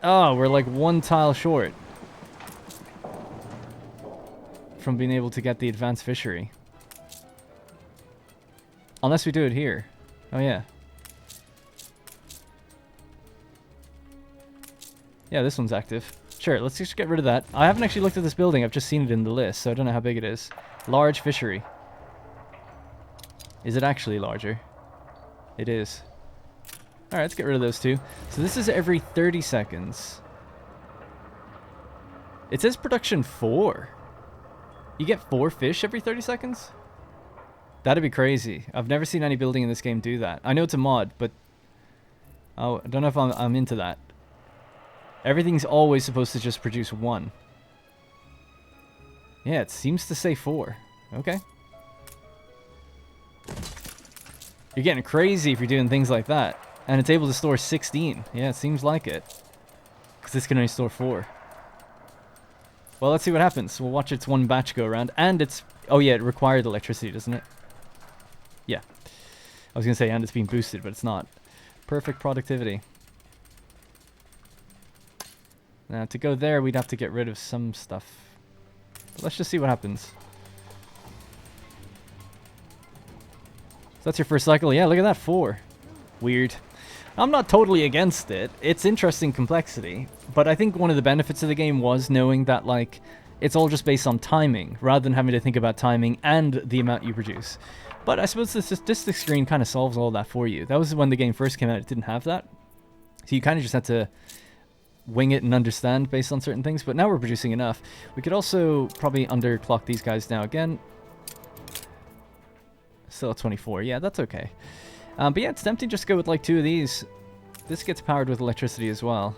Oh, we're like 1 tile short from being able to get the advanced fishery. Unless we do it here. Oh, yeah. Yeah, this one's active. Sure, let's just get rid of that. I haven't actually looked at this building. I've just seen it in the list, so I don't know how big it is. Large fishery. Is it actually larger? It is. Alright, let's get rid of those two. So this is every 30 seconds. It says production 4. You get 4 fish every 30 seconds? That'd be crazy. I've never seen any building in this game do that. I know it's a mod, but... oh, I don't know if I'm into that. Everything's always supposed to just produce 1. Yeah, it seems to say 4. Okay. You're getting crazy if you're doing things like that. And it's able to store 16. Yeah, it seems like it. Because this can only store 4. Well, let's see what happens. We'll watch its 1 batch go around. And it's... oh yeah, it required electricity, doesn't it? Yeah. I was going to say, and it's being boosted, but it's not. Perfect productivity. Now, to go there, we'd have to get rid of some stuff. But let's just see what happens. So that's your first cycle. Yeah, look at that, 4. Weird. I'm not totally against it. It's interesting complexity. But I think one of the benefits of the game was knowing that, like, it's all just based on timing, rather than having to think about timing and the amount you produce. But I suppose the statistics screen kind of solves all that for you. That was when the game first came out. It didn't have that. So you kind of just had to wing it and understand based on certain things. But now we're producing enough. We could also probably underclock these guys now again. Still at 24. Yeah, that's okay. But yeah, it's tempting just to go with like 2 of these. This gets powered with electricity as well.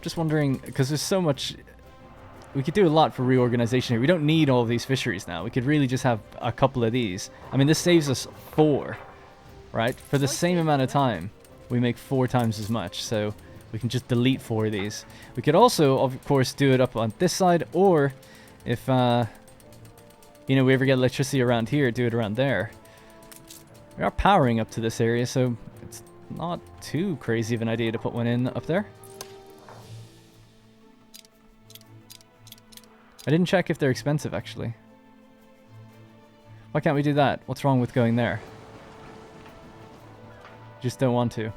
Just wondering, because there's so much... We could do a lot for reorganization here. We don't need all of these fisheries now. We could really just have a couple of these. I mean, this saves us 4, right? For the same amount of time, we make 4 times as much. So we can just delete 4 of these. We could also, of course, do it up on this side. Or if, you know, we ever get electricity around here, do it around there. We are powering up to this area, so it's not too crazy of an idea to put one in up there. I didn't check if they're expensive, actually. Why can't we do that? What's wrong with going there? Just don't want to.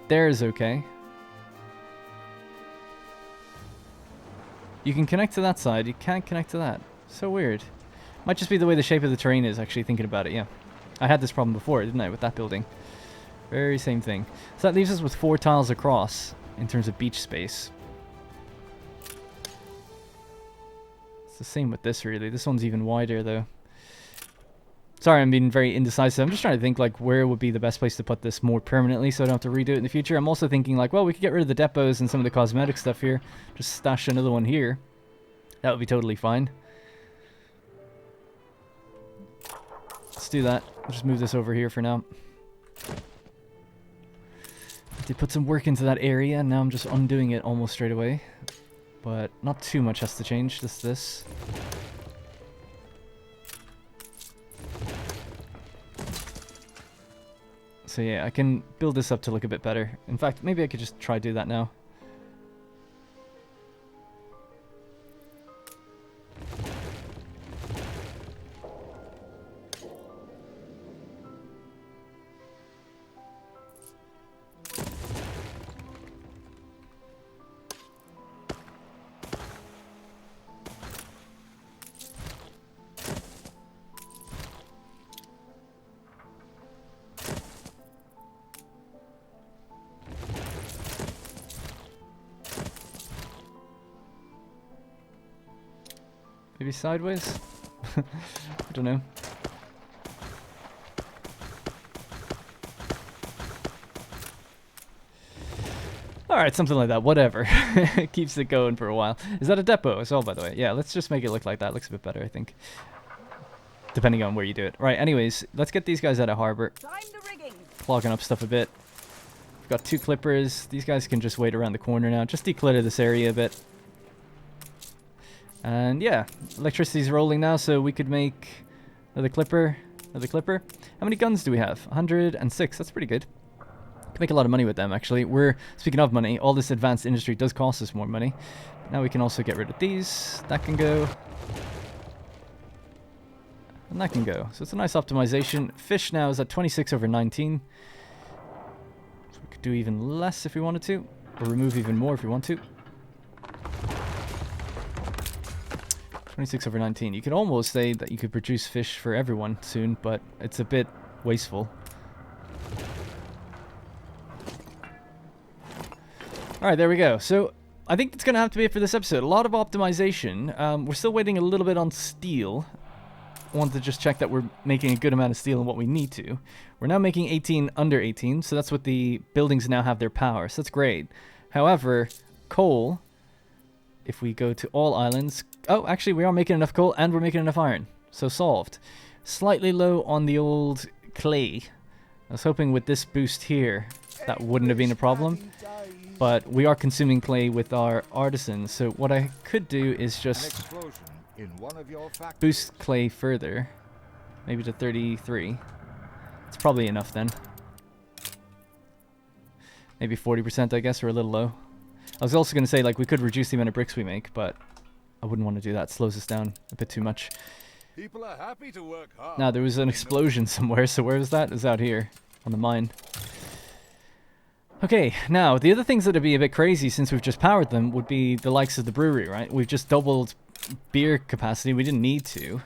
There's okay. You can connect to that side. You can't connect to that. So weird. Might just be the way the shape of the terrain is, actually, thinking about it, yeah. I had this problem before, didn't I, with that building. Very same thing. So that leaves us with 4 tiles across in terms of beach space. It's the same with this, really. This one's even wider, though. Sorry, I'm being very indecisive. I'm just trying to think, like, where would be the best place to put this more permanently so I don't have to redo it in the future. I'm also thinking, like, well, we could get rid of the depots and some of the cosmetic stuff here. Just stash another one here. That would be totally fine. Let's do that. I'll just move this over here for now. I did put some work into that area, and now I'm just undoing it almost straight away. But not too much has to change, just this. So yeah, I can build this up to look a bit better. In fact, maybe I could just try do that now. Maybe sideways? I don't know. Alright, something like that. Whatever. It keeps it going for a while. Is that a depot as well, by the way? Yeah, let's just make it look like that. Looks a bit better, I think. Depending on where you do it. Right, anyways, let's get these guys out of harbor. Clogging up stuff a bit. We've got 2 clippers. These guys can just wait around the corner now. Just declutter this area a bit. And yeah, electricity's rolling now, so we could make another clipper. Another clipper. How many guns do we have? 106. That's pretty good. Can make a lot of money with them, actually. Speaking of money, all this advanced industry does cost us more money. Now we can also get rid of these. That can go. And that can go. So it's a nice optimization. Fish now is at 26/19. So we could do even less if we wanted to. Or remove even more if we want to. 26/19. You could almost say that you could produce fish for everyone soon, but it's a bit wasteful. Alright, there we go. So, I think that's going to have to be it for this episode. A lot of optimization. We're still waiting a little bit on steel. I wanted to just check that we're making a good amount of steel and what we need to. We're now making 18 under 18, so that's what the buildings now have their power, so that's great. However, coal... If we go to all islands... Oh, actually, we are making enough coal and we're making enough iron. So solved. Slightly low on the old clay. I was hoping with this boost here, that wouldn't have been a problem. But we are consuming clay with our artisans. So what I could do is just boost clay further. Maybe to 33. It's probably enough then. Maybe 40%, I guess, or a little low. I was also going to say, like, we could reduce the amount of bricks we make, but I wouldn't want to do that. It slows us down a bit too much. People are happy to work hard. Now, there was an explosion somewhere, so where was that? It was out here, on the mine. Okay, now, the other things that would be a bit crazy since we've just powered them would be the likes of the brewery, right? We've just doubled beer capacity. We didn't need to.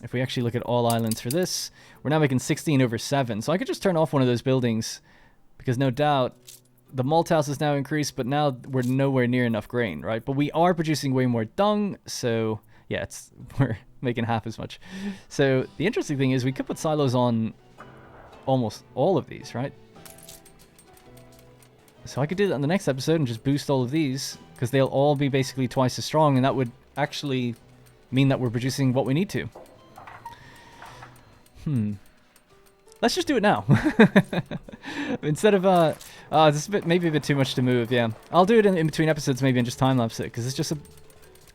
If we actually look at all islands for this, we're now making 16/7. So I could just turn off one of those buildings, because no doubt... The malt house is now increased, but now we're nowhere near enough grain, right? But we are producing way more dung, so yeah, we're making half as much. So the interesting thing is we could put silos on almost all of these, right? So I could do that in the next episode and just boost all of these, because they'll all be basically twice as strong, and that would actually mean that we're producing what we need to. Let's just do it now. Instead of, this is maybe a bit too much to move, yeah. I'll do it in between episodes maybe and just time-lapse it, because it's just a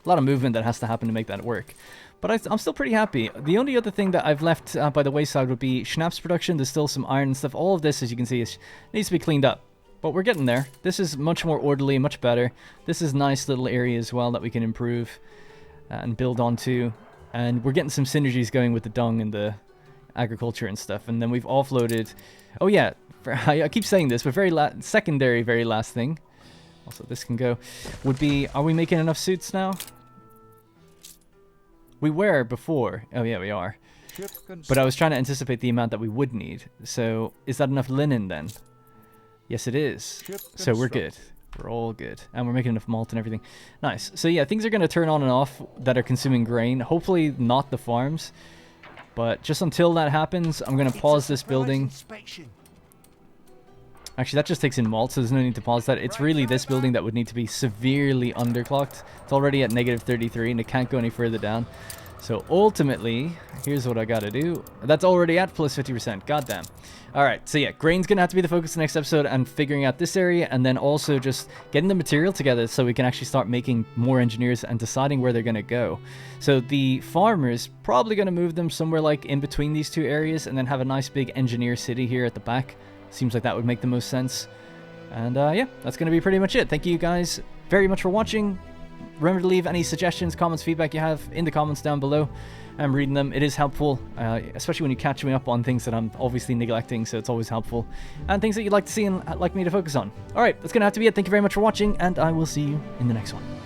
lot of movement that has to happen to make that work. But I'm still pretty happy. The only other thing that I've left by the wayside would be schnapps production. There's still some iron and stuff. All of this, as you can see, needs to be cleaned up. But we're getting there. This is much more orderly, much better. This is a nice little area as well that we can improve and build onto. And we're getting some synergies going with the dung and the agriculture and stuff. And then we've offloaded... Oh yeah, I keep saying this, but very last thing. Also, this can go. Would be... Are we making enough suits now? We were before. Oh yeah, we are. But I was trying to anticipate the amount that we would need. So, is that enough linen then? Yes, it is. So we're good. We're all good. And we're making enough malt and everything. Nice. So yeah, things are going to turn on and off that are consuming grain. Hopefully not the farms. But just until that happens, I'm going to pause this building. Actually, that just takes in malt, so there's no need to pause that. It's really this building that would need to be severely underclocked. It's already at negative 33, and it can't go any further down. So ultimately, here's what I got to do. That's already at plus 50%. Goddamn. Alright, so yeah, grain's going to have to be the focus of the next episode, and figuring out this area, and then also just getting the material together so we can actually start making more engineers and deciding where they're going to go. So the farmers, probably going to move them somewhere like in between these two areas, and then have a nice big engineer city here at the back. Seems like that would make the most sense. And yeah, that's going to be pretty much it. Thank you guys very much for watching. Remember to leave any suggestions, comments, feedback you have in the comments down below. I'm reading them. It is helpful, especially when you catch me up on things that I'm obviously neglecting, so it's always helpful. And things that you'd like to see and like me to focus on. Alright, that's going to have to be it. Thank you very much for watching, and I will see you in the next one.